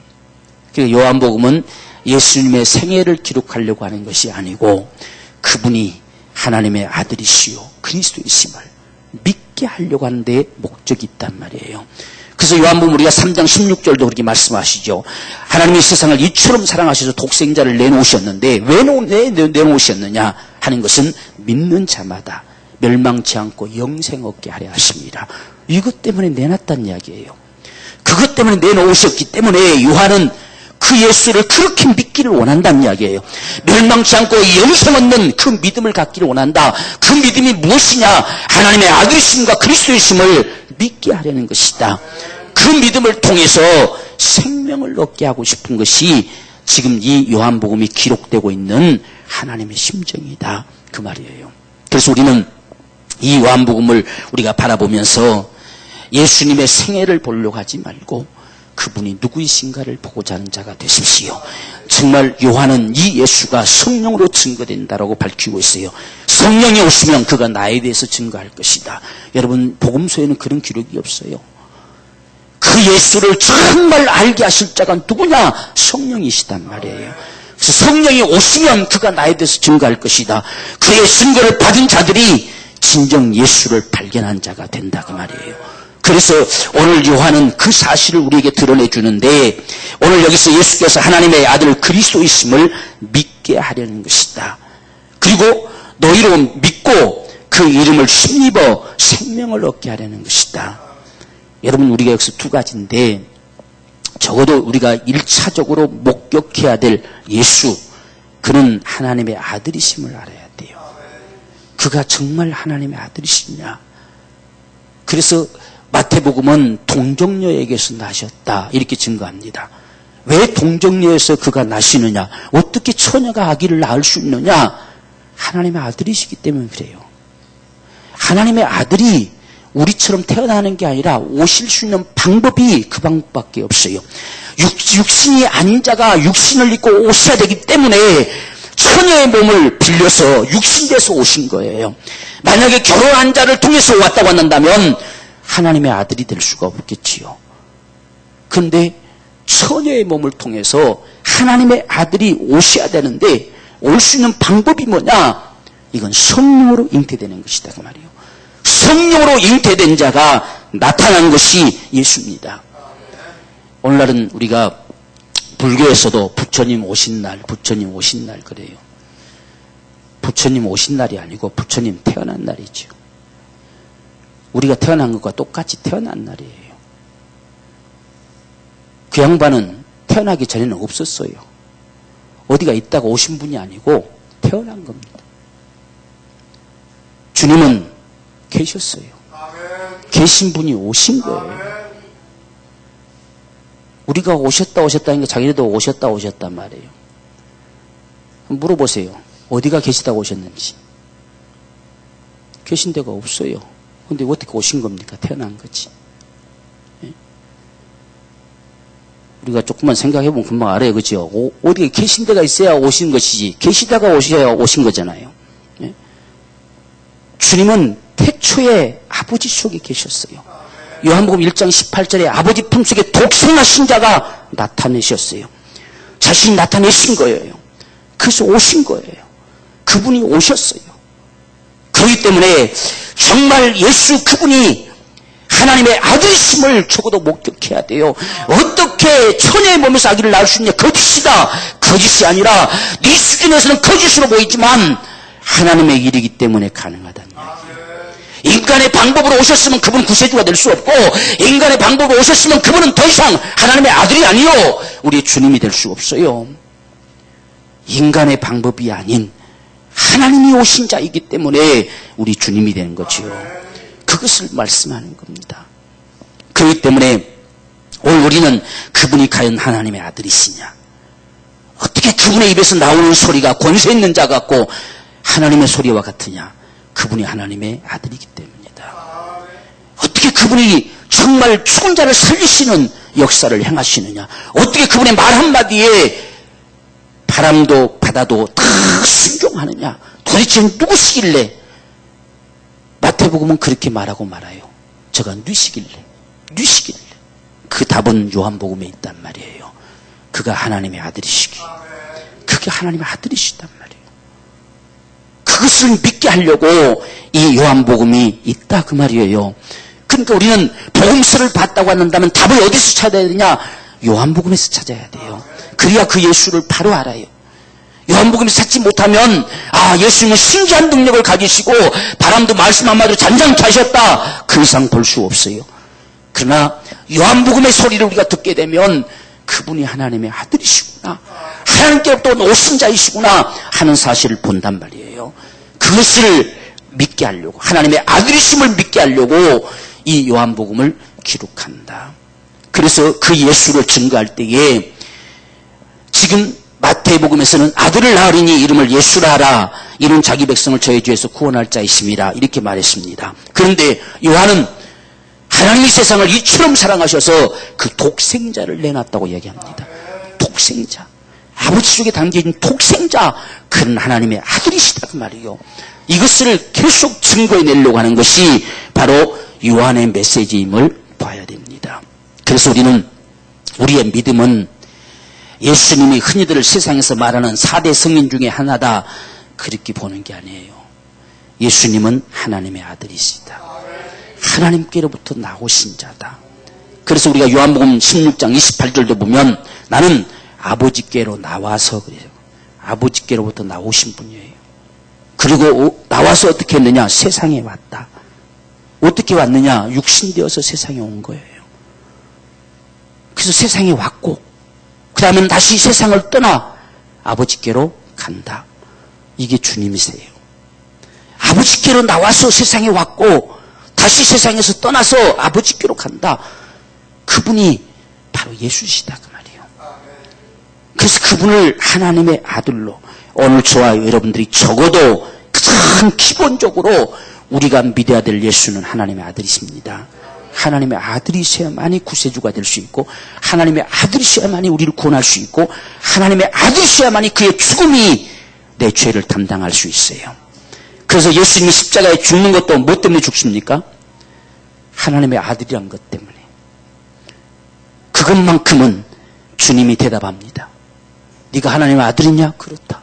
그러니까 요한복음은 예수님의 생애를 기록하려고 하는 것이 아니고 그분이 하나님의 아들이시요 그리스도이심을 믿게 하려고 하는 데에 목적이 있단 말이에요. 그래서 요한복음 우리가 3장 16절도 그렇게 말씀하시죠. 하나님이 세상을 이처럼 사랑하셔서 독생자를 내놓으셨는데 왜 내놓으셨느냐 하는 것은 믿는 자마다 멸망치 않고 영생 얻게 하려 하십니다. 이것 때문에 내놨다는 이야기예요. 그것 때문에 내놓으셨기 때문에 요한은 그 예수를 그렇게 믿기를 원한다는 이야기예요. 멸망치 않고 영생 얻는 그 믿음을 갖기를 원한다. 그 믿음이 무엇이냐? 하나님의 아들이심과 그리스도이심을 믿게 하려는 것이다. 그 믿음을 통해서 생명을 얻게 하고 싶은 것이 지금 이 요한복음이 기록되고 있는 하나님의 심정이다. 그 말이에요. 그래서 우리는 이 요한복음을 우리가 바라보면서 예수님의 생애를 보려고 하지 말고 그분이 누구이신가를 보고자 하는 자가 되십시오. 정말 요한은 이 예수가 성령으로 증거된다라고 밝히고 있어요. 성령이 오시면 그가 나에 대해서 증거할 것이다. 여러분 복음서에는 그런 기록이 없어요. 그 예수를 정말 알게 하실 자가 누구냐? 성령이시단 말이에요. 그래서 성령이 오시면 그가 나에 대해서 증거할 것이다. 그의 증거를 받은 자들이 진정 예수를 발견한 자가 된다 그 말이에요. 그래서 오늘 요한은 그 사실을 우리에게 드러내주는데 오늘 여기서 예수께서 하나님의 아들 그리스도이심을 믿게 하려는 것이다. 그리고 너희로 믿고 그 이름을 힘입어 생명을 얻게 하려는 것이다. 여러분 우리가 여기서 두 가지인데 적어도 우리가 1차적으로 목격해야 될 예수, 그는 하나님의 아들이심을 알아야 돼요. 그가 정말 하나님의 아들이시냐. 그래서 마태복음은 동정녀에게서 나셨다 이렇게 증거합니다. 왜 동정녀에서 그가 나시느냐? 어떻게 처녀가 아기를 낳을 수 있느냐? 하나님의 아들이시기 때문에 그래요. 하나님의 아들이 우리처럼 태어나는 게 아니라 오실 수 있는 방법이 그 방법밖에 없어요. 육신이 아닌 자가 육신을 입고 오셔야 되기 때문에 처녀의 몸을 빌려서 육신돼서 오신 거예요. 만약에 결혼한 자를 통해서 왔다고 한다면 하나님의 아들이 될 수가 없겠지요. 그런데 처녀의 몸을 통해서 하나님의 아들이 오셔야 되는데 올 수 있는 방법이 뭐냐? 이건 성령으로 잉태되는 것이다 그 말이에요. 성령으로 잉태된 자가 나타난 것이 예수입니다. 오늘날은 우리가 불교에서도 부처님 오신 날 그래요. 부처님 오신 날이 아니고 부처님 태어난 날이죠. 우리가 태어난 것과 똑같이 태어난 날이에요. 그 양반은 태어나기 전에는 없었어요. 어디가 있다가 오신 분이 아니고 태어난 겁니다. 주님은 계셨어요. 계신 분이 오신 거예요. 우리가 오셨다는 게 자기네도 오셨단 말이에요. 물어보세요. 어디가 계시다고 오셨는지. 계신 데가 없어요. 근데 어떻게 오신 겁니까? 태어난 거지. 예? 우리가 조금만 생각해보면 금방 알아요. 그죠? 어디에 계신 데가 있어야 오신 것이지. 계시다가 오셔야 오신 거잖아요. 예? 주님은 태초에 아버지 속에 계셨어요. 요한복음 1장 18절에 아버지 품속에 독생하신 자가 나타내셨어요. 자신이 나타내신 거예요. 그래서 오신 거예요. 그분이 오셨어요. 그렇기 때문에 정말 예수 그분이 하나님의 아들이심을 적어도 목격해야 돼요. 어떻게 처녀의 몸에서 아기를 낳을 수 있냐? 거짓이다. 거짓이 아니라 네 수준에서는 거짓으로 보이지만 하나님의 일이기 때문에 가능하다는 이야기예요. 인간의 방법으로 오셨으면 그분은 구세주가 될 수 없고, 인간의 방법으로 오셨으면 그분은 더 이상 하나님의 아들이 아니요 우리의 주님이 될 수 없어요. 인간의 방법이 아닌 하나님이 오신 자이기 때문에 우리 주님이 되는 거지요. 그것을 말씀하는 겁니다. 그렇기 때문에 오늘 우리는 그분이 과연 하나님의 아들이시냐? 어떻게 그분의 입에서 나오는 소리가 권세 있는 자 같고 하나님의 소리와 같으냐? 그분이 하나님의 아들이기 때문이다. 어떻게 그분이 정말 죽은 자를 살리시는 역사를 행하시느냐? 어떻게 그분의 말 한마디에 바람도 바다도 다 순종하느냐? 도대체 누구시길래? 마태복음은 그렇게 말하고 말아요. 저가 뉘시길래. 그 답은 요한복음에 있단 말이에요. 그가 하나님의 아들이시기. 그게 하나님의 아들이시단 말이에요. 그것을 믿게 하려고 이 요한복음이 있다 그 말이에요. 그러니까 우리는 복음서를 봤다고 한다면 답을 어디서 찾아야 되냐? 요한복음에서 찾아야 돼요. 그래야 그 예수를 바로 알아요. 요한복음에서 찾지 못하면 예수님은 신기한 능력을 가지시고 바람도 말씀 한마디로 잔잔케 하셨다. 그 이상 볼 수 없어요. 그러나 요한복음의 소리를 우리가 듣게 되면 그분이 하나님의 아들이시구나, 하나님께로부터 오신 자이시구나 하는 사실을 본단 말이에요. 그것을 믿게 하려고, 하나님의 아들이심을 믿게 하려고 이 요한복음을 기록한다. 그래서 그 예수를 증거할 때에 지금 마태복음에서는 아들을 낳으리니 이름을 예수라 하라. 이는 자기 백성을 저의 죄에서 구원할 자이심이라 이렇게 말했습니다. 그런데 요한은 하나님이 세상을 이처럼 사랑하셔서 그 독생자를 내놨다고 얘기합니다. 독생자, 아버지 쪽에 담겨있는 독생자, 그는 하나님의 아들이시다 그 말이에요. 이것을 계속 증거해내려고 하는 것이 바로 요한의 메시지임을 봐야 됩니다. 그래서 우리의 믿음은 예수님이 흔히들 세상에서 말하는 4대 성인 중에 하나다 그렇게 보는 게 아니에요. 예수님은 하나님의 아들이시다. 하나님께로부터 나오신 자다. 그래서 우리가 요한복음 16장 28절도 보면 나는 아버지께로 나와서 그래요. 아버지께로부터 나오신 분이에요. 그리고 나와서 어떻게 했느냐? 세상에 왔다. 어떻게 왔느냐? 육신되어서 세상에 온 거예요. 그래서 세상에 왔고 그 다음에 다시 세상을 떠나 아버지께로 간다. 이게 주님이세요. 아버지께로 나와서 세상에 왔고 다시 세상에서 떠나서 아버지께로 간다. 그분이 바로 예수시다 그 말이에요. 그래서 그분을 하나님의 아들로, 오늘 저와 여러분들이 적어도 가장 기본적으로 우리가 믿어야 될 예수는 하나님의 아들이십니다. 하나님의 아들이셔야만이 구세주가 될 수 있고, 하나님의 아들이셔야만이 우리를 구원할 수 있고, 하나님의 아들이셔야만이 그의 죽음이 내 죄를 담당할 수 있어요. 그래서 예수님이 십자가에 죽는 것도 뭐 때문에 죽습니까? 하나님의 아들이란 것 때문에. 그것만큼은 주님이 대답합니다. 네가 하나님의 아들이냐? 그렇다.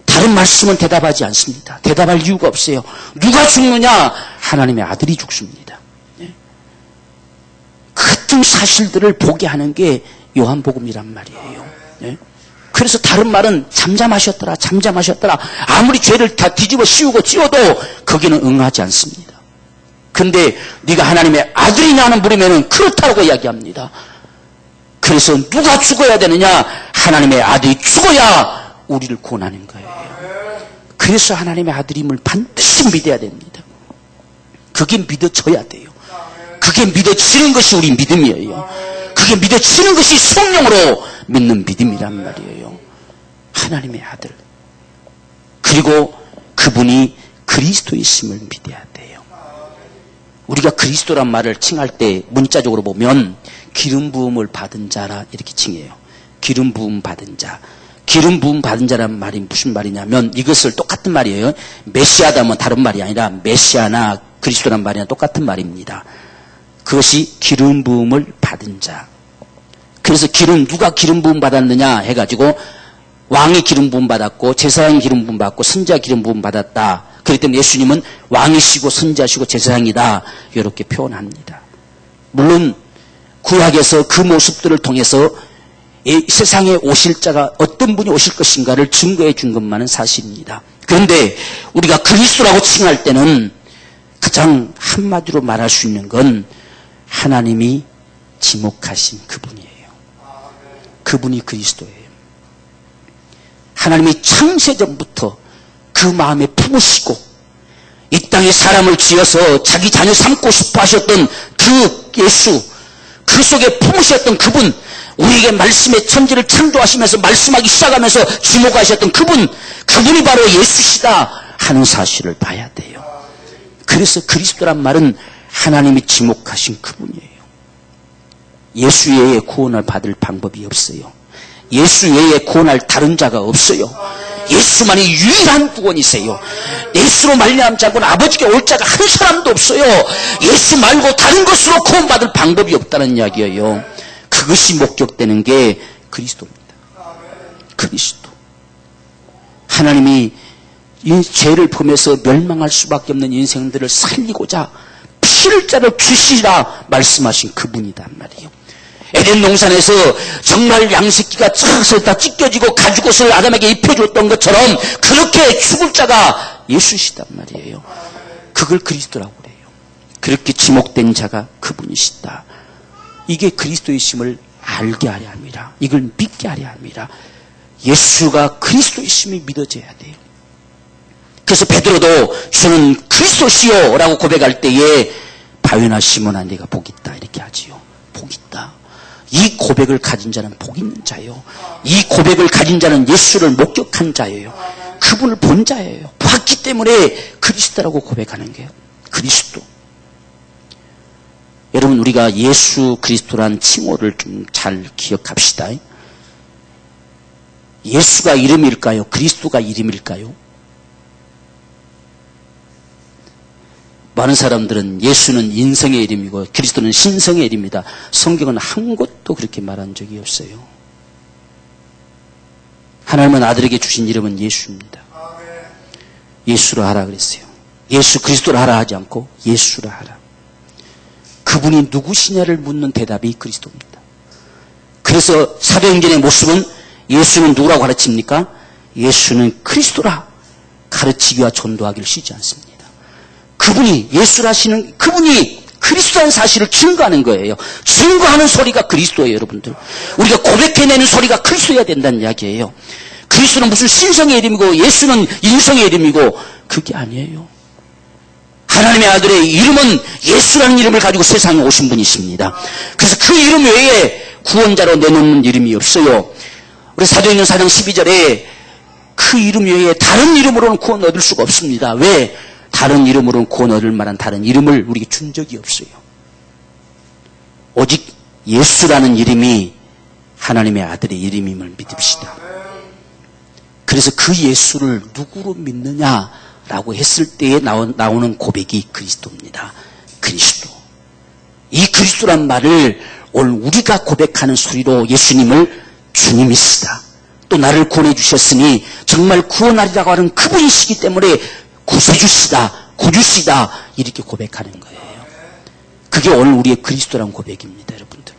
다른 말씀은 대답하지 않습니다. 대답할 이유가 없어요. 누가 죽느냐? 하나님의 아들이 죽습니다. 같은 사실들을 보게 하는 게 요한복음이란 말이에요. 그래서 다른 말은 잠잠하셨더라, 잠잠하셨더라. 아무리 죄를 다 뒤집어 씌우고 찌워도 거기는 응하지 않습니다. 근데 네가 하나님의 아들이냐 하는 물음에는 그렇다고 이야기합니다. 그래서 누가 죽어야 되느냐? 하나님의 아들이 죽어야 우리를 구원하는 거예요. 그래서 하나님의 아들임을 반드시 믿어야 됩니다. 그게 믿어져야 돼요. 그게 믿어지는 것이 우리 믿음이에요. 그게 믿어지는 것이 성령으로 믿는 믿음이란 말이에요. 하나님의 아들. 그리고 그분이 그리스도이심을 믿어야 돼요. 우리가 그리스도란 말을 칭할 때 문자적으로 보면 기름 부음을 받은 자라 이렇게 칭해요. 기름 부음 받은 자. 기름 부음 받은 자란 말이 무슨 말이냐면 이것을 똑같은 말이에요. 메시아다 뭐 다른 말이 아니라 메시아나 그리스도란 말이나 똑같은 말입니다. 그것이 기름 부음을 받은 자. 그래서 누가 기름 부음 받았느냐 해가지고 왕이 기름 부음 받았고 제사장이 기름 부음 받고 선지자 기름 부음 받았다. 그렇기 때문에 예수님은 왕이시고 선지자시고 제사장이다. 이렇게 표현합니다. 물론 구약에서 그 모습들을 통해서 이 세상에 오실 자가 어떤 분이 오실 것인가를 증거해 준 것만은 사실입니다. 그런데 우리가 그리스도라고 칭할 때는 가장 한마디로 말할 수 있는 건 하나님이 지목하신 그분이에요. 그분이 그리스도예요. 하나님이 창세전부터 그 마음에 품으시고 이 땅에 사람을 지어서 자기 자녀 삼고 싶어 하셨던 그 예수, 그 속에 품으셨던 그분, 우리에게 말씀의 천지를 창조하시면서 말씀하기 시작하면서 지목하셨던 그분이 바로 예수시다 하는 사실을 봐야 돼요. 그래서 그리스도란 말은 하나님이 지목하신 그분이에요. 예수 외에 구원을 받을 방법이 없어요. 예수 외에 구원할 다른 자가 없어요. 예수만이 유일한 구원이세요. 예수로 말미암은 자고는 아버지께 올 자가 한 사람도 없어요. 예수 말고 다른 것으로 구원받을 방법이 없다는 이야기예요. 그것이 목격되는 게 그리스도입니다. 그리스도. 하나님이 이 죄를 범해서 멸망할 수밖에 없는 인생들을 살리고자 피를 주시라 말씀하신 그분이단 말이에요. 에덴 동산에서 정말 양새끼가 다 찢겨지고 가죽옷을 아담에게 입혀줬던 것처럼 그렇게 죽을 자가 예수시단 말이에요. 그걸 그리스도라고 그래요. 그렇게 지목된 자가 그분이시다. 이게 그리스도이심을 알게 하려 합니다. 이걸 믿게 하려 합니다. 예수가 그리스도이심이 믿어져야 돼요. 그래서 베드로도 주는 그리스도시요 라고 고백할 때에 바요나 시몬아 네가 복 있다 이렇게 하지요. 복 있다. 이 고백을 가진 자는 복 있는 자예요. 이 고백을 가진 자는 예수를 목격한 자예요. 그분을 본 자예요. 봤기 때문에 그리스도라고 고백하는 거예요. 그리스도. 여러분 우리가 예수 그리스도란 칭호를 좀 잘 기억합시다. 예수가 이름일까요? 그리스도가 이름일까요? 많은 사람들은 예수는 인성의 이름이고 그리스도는 신성의 이름이다. 성경은 한 곳도 그렇게 말한 적이 없어요. 하나님은 아들에게 주신 이름은 예수입니다. 예수로 하라 그랬어요. 예수 그리스도로 하라 하지 않고 예수로 하라. 그분이 누구시냐를 묻는 대답이 그리스도입니다. 그래서 사도행전의 모습은 예수는 누구라고 가르칩니까? 예수는 그리스도라 가르치기와 전도하기를 쉬지 않습니다. 그분이 예수라시는 그분이 그리스도라는 사실을 증거하는 거예요. 증거하는 소리가 그리스도예요, 여러분들. 우리가 고백해내는 소리가 그리스도여야 된다는 이야기예요. 그리스도는 무슨 신성의 이름이고 예수는 인성의 이름이고 그게 아니에요. 하나님의 아들의 이름은 예수라는 이름을 가지고 세상에 오신 분이십니다. 그래서 그 이름 외에 구원자로 내놓는 이름이 없어요. 우리 사도행전 4장 12절에 그 이름 외에 다른 이름으로는 구원 얻을 수가 없습니다. 왜? 다른 이름으로는 구원 얻을 만한 다른 이름을 우리에게 준 적이 없어요. 오직 예수라는 이름이 하나님의 아들의 이름임을 믿읍시다. 그래서 그 예수를 누구로 믿느냐라고 했을 때에 나오는 고백이 그리스도입니다. 그리스도. 이 그리스도란 말을 오늘 우리가 고백하는 소리로 예수님을 주님이시다. 또 나를 구원해 주셨으니 정말 구원하리라고 하는 그분이시기 때문에 구세주시다, 구주시다 이렇게 고백하는 거예요. 그게 오늘 우리의 그리스도라는 고백입니다, 여러분들.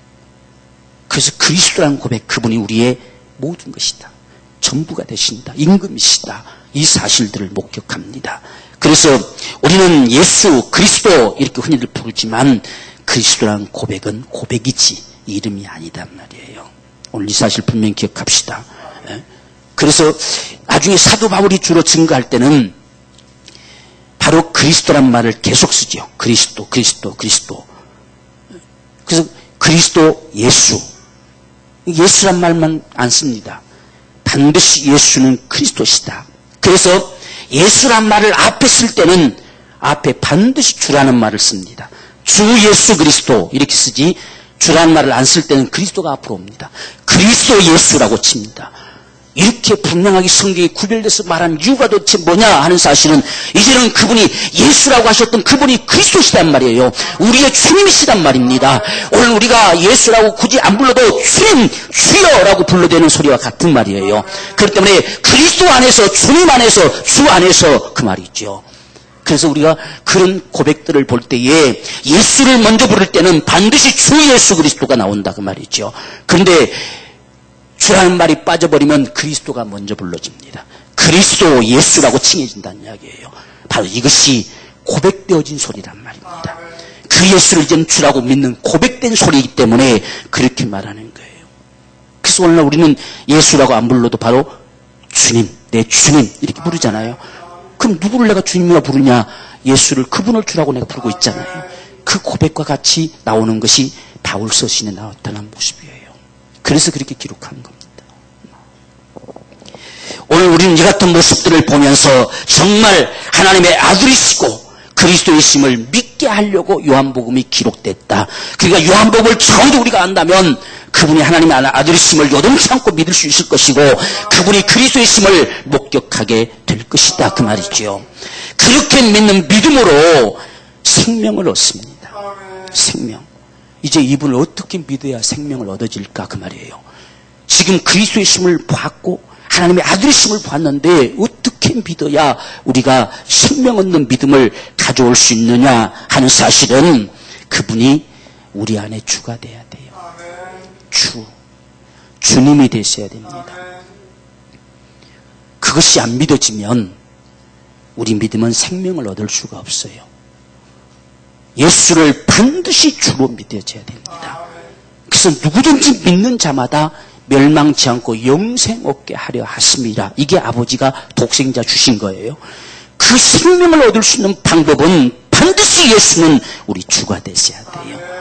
그래서 그리스도라는 고백, 그분이 우리의 모든 것이다. 전부가 되신다. 임금이시다. 이 사실들을 목격합니다. 그래서 우리는 예수, 그리스도 이렇게 흔히들 부르지만 그리스도라는 고백은 고백이지 이름이 아니단 말이에요. 오늘 이 사실 분명히 기억합시다. 그래서 나중에 사도 바울이 주로 증거할 때는 바로 그리스도란 말을 계속 쓰죠. 그리스도, 그리스도, 그리스도. 그래서 그리스도, 예수. 예수란 말만 안 씁니다. 반드시 예수는 그리스도시다. 그래서 예수란 말을 앞에 쓸 때는 앞에 반드시 주라는 말을 씁니다. 주 예수 그리스도 이렇게 쓰지 주라는 말을 안 쓸 때는 그리스도가 앞으로 옵니다. 그리스도 예수라고 칩니다. 이렇게 분명하게 성경에 구별돼서 말하는 이유가 도대체 뭐냐 하는 사실은 이제는 그분이 예수라고 하셨던 그분이 그리스도시단 말이에요. 우리의 주님이시단 말입니다. 오늘 우리가 예수라고 굳이 안 불러도 주님, 주여라고 불러대는 소리와 같은 말이에요. 그렇기 때문에 그리스도 안에서, 주님 안에서, 주 안에서 그 말이죠. 그래서 우리가 그런 고백들을 볼 때에 예수를 먼저 부를 때는 반드시 주 예수 그리스도가 나온다 그 말이죠. 그런데 주라는 말이 빠져버리면 그리스도가 먼저 불러집니다. 그리스도 예수라고 칭해진다는 이야기예요. 바로 이것이 고백되어진 소리란 말입니다. 그 예수를 이제는 주라고 믿는 고백된 소리이기 때문에 그렇게 말하는 거예요. 그래서 오늘날 우리는 예수라고 안 불러도 바로 주님, 내 주님 이렇게 부르잖아요. 그럼 누구를 내가 주님이라 부르냐? 예수를, 그분을 주라고 내가 부르고 있잖아요. 그 고백과 같이 나오는 것이 바울 서신에 나왔다는 모습이에요. 그래서 그렇게 기록한 겁니다. 오늘 우리는 이 같은 모습들을 보면서 정말 하나님의 아들이시고 그리스도의 심을 믿게 하려고 요한복음이 기록됐다. 그러니까 요한복음을 정확히 우리가 안다면 그분이 하나님의 아들이심을 요동치 않고 믿을 수 있을 것이고 그분이 그리스도의 심을 목격하게 될 것이다 그 말이죠. 그렇게 믿는 믿음으로 생명을 얻습니다. 생명. 이제 이분을 어떻게 믿어야 생명을 얻어질까 그 말이에요. 지금 그리스도의 심을 봤고 하나님의 아들의 심을 봤는데 어떻게 믿어야 우리가 생명 얻는 믿음을 가져올 수 있느냐 하는 사실은 그분이 우리 안에 주가 돼야 돼요. 주님이 되셔야 됩니다. 그것이 안 믿어지면 우리 믿음은 생명을 얻을 수가 없어요. 예수를 반드시 주로 믿어져야 됩니다. 그래서 누구든지 믿는 자마다 멸망치 않고 영생 얻게 하려 하십니다. 이게 아버지가 독생자 주신 거예요. 그 생명을 얻을 수 있는 방법은 반드시 예수는 우리 주가 되셔야 돼요.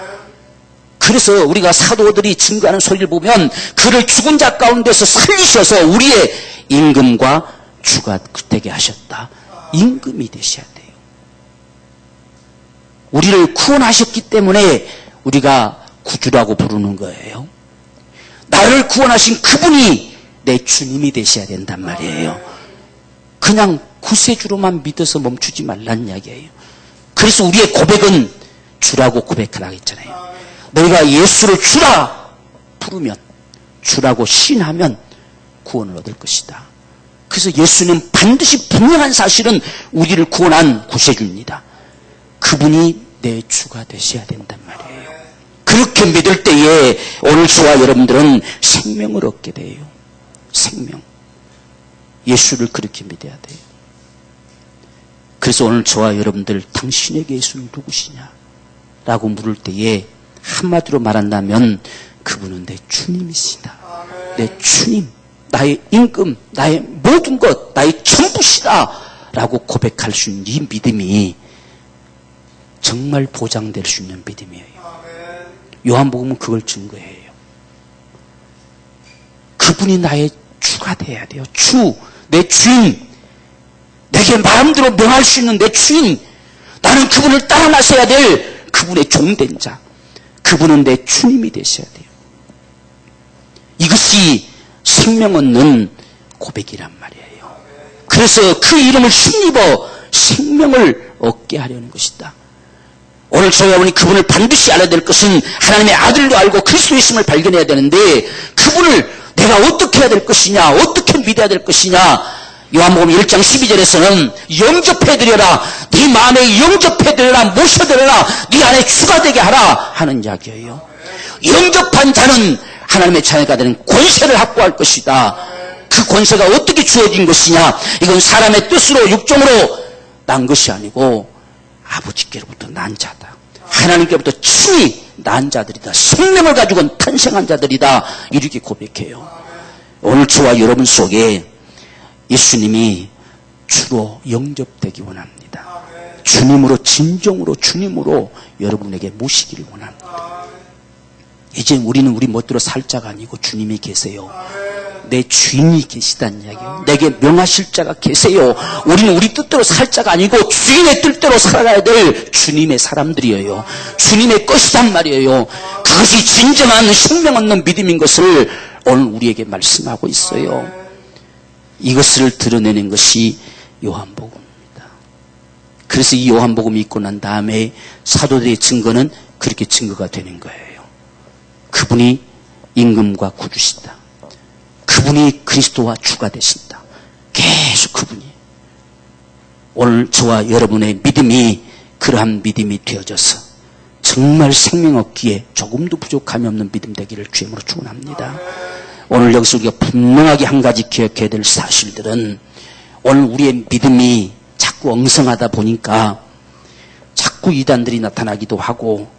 그래서 우리가 사도들이 증거하는 소리를 보면 그를 죽은 자 가운데서 살리셔서 우리의 임금과 주가 되게 하셨다. 임금이 되셔야 돼요. 우리를 구원하셨기 때문에 우리가 구주라고 부르는 거예요. 나를 구원하신 그분이 내 주님이 되셔야 된단 말이에요. 그냥 구세주로만 믿어서 멈추지 말란 이야기예요. 그래서 우리의 고백은 주라고 고백하라고 했잖아요. 너희가 예수를 주라 부르면, 주라고 신하면 구원을 얻을 것이다. 그래서 예수는 반드시 분명한 사실은 우리를 구원한 구세주입니다. 그분이 내 주가 되셔야 된단 말이에요. 그렇게 믿을 때에 오늘 저와 여러분들은 생명을 얻게 돼요. 생명. 예수를 그렇게 믿어야 돼요. 그래서 오늘 저와 여러분들 당신에게 예수는 누구시냐? 라고 물을 때에 한마디로 말한다면 그분은 내 주님이시다. 내 주님, 나의 임금, 나의 모든 것, 나의 전부시다. 라고 고백할 수 있는 이 믿음이 정말 보장될 수 있는 믿음이에요. 요한복음은 그걸 증거해요. 그분이 나의 주가 돼야 돼요. 주, 내 주인, 내게 마음대로 명할 수 있는 내 주인, 나는 그분을 따라 나서야 될 그분의 종된 자, 그분은 내 주님이 되셔야 돼요. 이것이 생명 얻는 고백이란 말이에요. 그래서 그 이름을 힘입어 생명을 얻게 하려는 것이다. 오늘 저희가 보니 그분을 반드시 알아야 될 것은 하나님의 아들도 알고 그리스도의 있음을 발견해야 되는데 그분을 내가 어떻게 해야 될 것이냐, 어떻게 믿어야 될 것이냐. 요한복음 1장 12절에서는 영접해드려라, 네 마음에 영접해드려라, 모셔드려라, 네 안에 주가 되게 하라 하는 이야기예요. 영접한 자는 하나님의 자녀가 되는 권세를 확보할 것이다. 그 권세가 어떻게 주어진 것이냐, 이건 사람의 뜻으로 육정으로 난 것이 아니고 아버지께로부터 난 자다. 하나님께로부터 친히 난 자들이다. 생명을 가지고 탄생한 자들이다. 이렇게 고백해요. 오늘 저와 여러분 속에 예수님이 주로 영접되기 원합니다. 주님으로, 진정으로 주님으로 여러분에게 모시기를 원합니다. 이제 우리는 우리 멋대로 살 자가 아니고 주님이 계세요. 내 주인이 계시다는 이야기예요. 내게 명하실 자가 계세요. 우리는 우리 뜻대로 살 자가 아니고 주인의 뜻대로 살아가야 될 주님의 사람들이에요. 주님의 것이란 말이에요. 그것이 진정한 생명 얻는 믿음인 것을 오늘 우리에게 말씀하고 있어요. 이것을 드러내는 것이 요한복음입니다. 그래서 이 요한복음이 있고 난 다음에 사도들의 증거는 그렇게 증거가 되는 거예요. 그분이 임금과 구주시다. 그분이 그리스도와 주가 되신다. 계속 그분이. 오늘 저와 여러분의 믿음이 그러한 믿음이 되어져서 정말 생명 얻기에 조금도 부족함이 없는 믿음 되기를 주임으로 축원합니다. 오늘 여기서 우리가 분명하게 한 가지 기억해야 될 사실들은 오늘 우리의 믿음이 자꾸 엉성하다 보니까 자꾸 이단들이 나타나기도 하고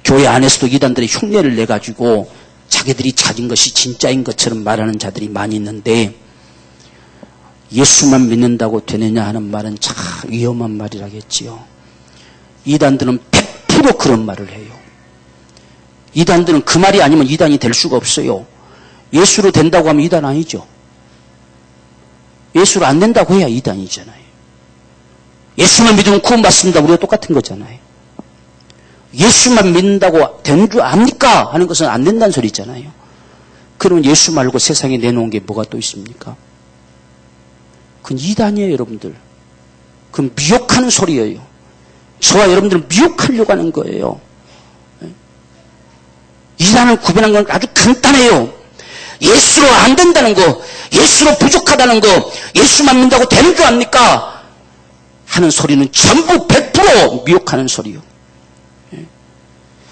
교회 안에서도 이단들의 흉내를 내가지고 자기들이 찾은 것이 진짜인 것처럼 말하는 자들이 많이 있는데 예수만 믿는다고 되느냐 하는 말은 참 위험한 말이라겠지요. 이단들은 100% 그런 말을 해요. 이단들은 그 말이 아니면 이단이 될 수가 없어요. 예수로 된다고 하면 이단 아니죠. 예수로 안 된다고 해야 이단이잖아요. 예수만 믿으면 구원받습니다. 우리가 똑같은 거잖아요. 예수만 믿는다고 된 줄 압니까? 하는 것은 안 된다는 소리 있잖아요. 그러면 예수 말고 세상에 내놓은 게 뭐가 또 있습니까? 그건 이단이에요, 여러분들. 그건 미혹하는 소리예요. 저와 여러분들을 미혹하려고 하는 거예요. 이단을 구별하는 건 아주 간단해요. 예수로 안 된다는 거, 예수로 부족하다는 거, 예수만 믿는다고 되는 줄 압니까? 하는 소리는 전부 100% 미혹하는 소리요.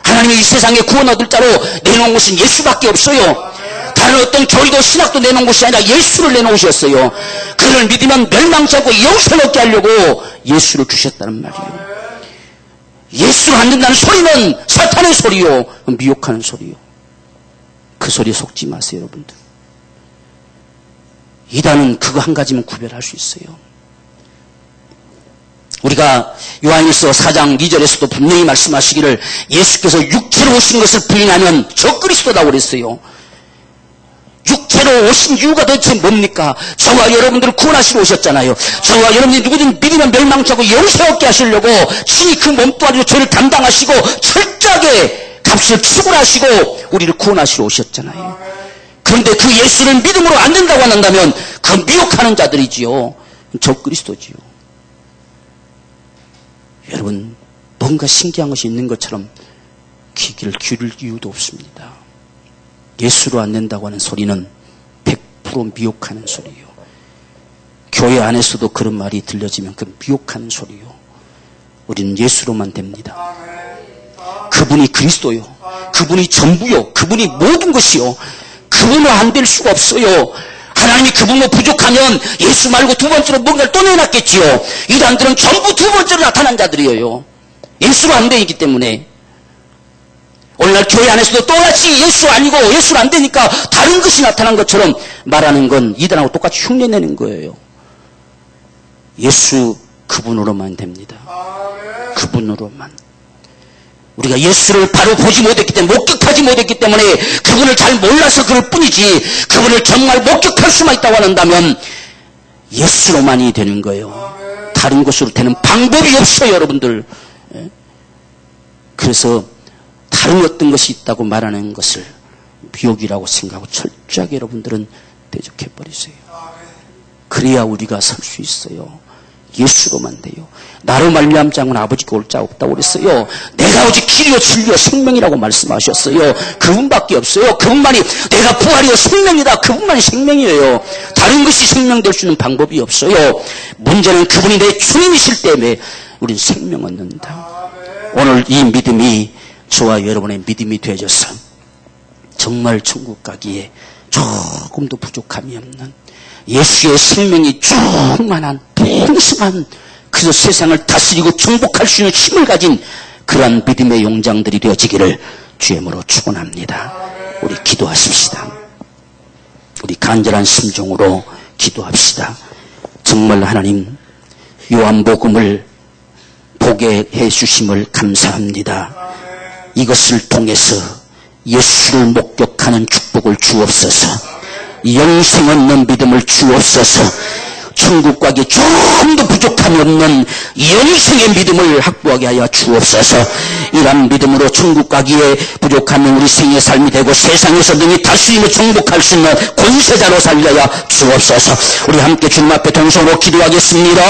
하나님이 이 세상에 구원 얻을 자로 내놓은 것은 예수밖에 없어요. 다른 어떤 교리도 신학도 내놓은 것이 아니라 예수를 내놓으셨어요. 그를 믿으면 멸망치 않고 영생을 얻게 하려고 예수를 주셨다는 말이에요. 예수를 안 된다는 소리는 사탄의 소리요, 미혹하는 소리요. 그 소리에 속지 마세요, 여러분들. 이단은 그거 한 가지면 구별할 수 있어요. 우리가 요한일서 4장 2절에서도 분명히 말씀하시기를 예수께서 육체로 오신 것을 부인하면 저 그리스도라고 그랬어요. 육체로 오신 이유가 도대체 뭡니까? 저와 여러분들을 구원하시러 오셨잖아요. 저와 여러분들이 누구든 믿으면 멸망치 않고 영생 얻게 하시려고 신이 그 몸뚱아리로 죄를 담당하시고 철저하게 값을 지불하시고 우리를 구원하시러 오셨잖아요. 그런데 그 예수를 믿음으로 안 된다고 한다면 그 미혹하는 자들이지요. 저 그리스도지요. 여러분, 뭔가 신기한 것이 있는 것처럼 귀를 기울일 이유도 없습니다. 예수로 안 된다고 하는 소리는 100% 미혹하는 소리요. 교회 안에서도 그런 말이 들려지면 그 미혹하는 소리요. 우리는 예수로만 됩니다. 그분이 그리스도요. 그분이 전부요. 그분이 모든 것이요. 그분은 안 될 수가 없어요. 하나님이 그분으로 부족하면 예수 말고 두 번째로 뭔가를 또 내놨겠지요. 이단들은 전부 두 번째로 나타난 자들이에요. 예수로 안 되기 때문에. 오늘날 교회 안에서도 또다시 예수 아니고 예수로 안 되니까 다른 것이 나타난 것처럼 말하는 건 이단하고 똑같이 흉내내는 거예요. 예수 그분으로만 됩니다. 그분으로만. 우리가 예수를 바로 보지 못했기 때문에, 목격하지 못했기 때문에 그분을 잘 몰라서 그럴 뿐이지, 그분을 정말 목격할 수만 있다고 한다면 예수로만이 되는 거예요. 다른 것으로 되는 방법이 없어요, 여러분들. 그래서 다른 어떤 것이 있다고 말하는 것을 미혹이라고 생각하고 철저하게 여러분들은 대적해버리세요. 그래야 우리가 설 수 있어요. 예수로만 돼요. 나로 말미암지 않고는 아버지께 올 자 없다고 그랬어요. 내가 오직 길이요 진리요 생명이라고 말씀하셨어요. 그분밖에 없어요. 그분만이 내가 부활이요 생명이다. 그분만이 생명이에요. 다른 것이 생명 될 수 있는 방법이 없어요. 문제는 그분이 내 주님이실 때문에 우리는 생명 얻는다. 오늘 이 믿음이 저와 여러분의 믿음이 되어져서 정말 천국 가기에 조금도 부족함이 없는 예수의 생명이 충만한 풍성한, 그래서 세상을 다스리고 정복할 수 있는 힘을 가진 그러한 믿음의 용장들이 되어지기를 주님으로 축원합니다. 우리 기도하십시다. 우리 간절한 심정으로 기도합시다. 정말 하나님 요한복음을 보게 해주심을 감사합니다. 이것을 통해서 예수를 목격하는 축복을 주옵소서. 영생 얻는 믿음을 주옵소서. 천국 가기 조금도 부족함이 없는 영생의 믿음을 확보하게 하여 주옵소서. 이러한 믿음으로 천국 가기에 부족하면 우리 생의 삶이 되고 세상에서 능히 다스림을 정복할 수 있는 권세자로 살게 하여 주옵소서. 우리 함께 주님 앞에 동성으로 기도하겠습니다.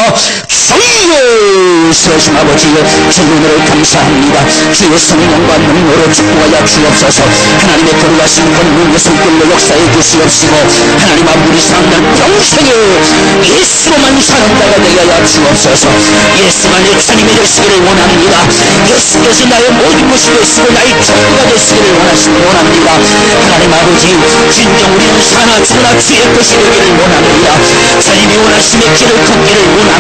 주여 세신 아버지여, 주님을 감사합니다. 주의 성령과 능력으로 축복하여 주옵소서. 하나님의 거룩하신 권능의 손길로 역사해 주시옵시고, 하나님 아버지 우리 사람들 평생에 예수로만 사는 자가 되게 하여 주옵소서. 예수만 주님이 되시기를 원합니다. 예수께서 나의 모든 것이 되시고 나의 전부가 되시기를 원합니다. 하나님 아버지, 진정 우리는 사나 죽으나 주의 것이 되기를 원합니다. 주님이 원하시며 길을 걷기를 원합니다.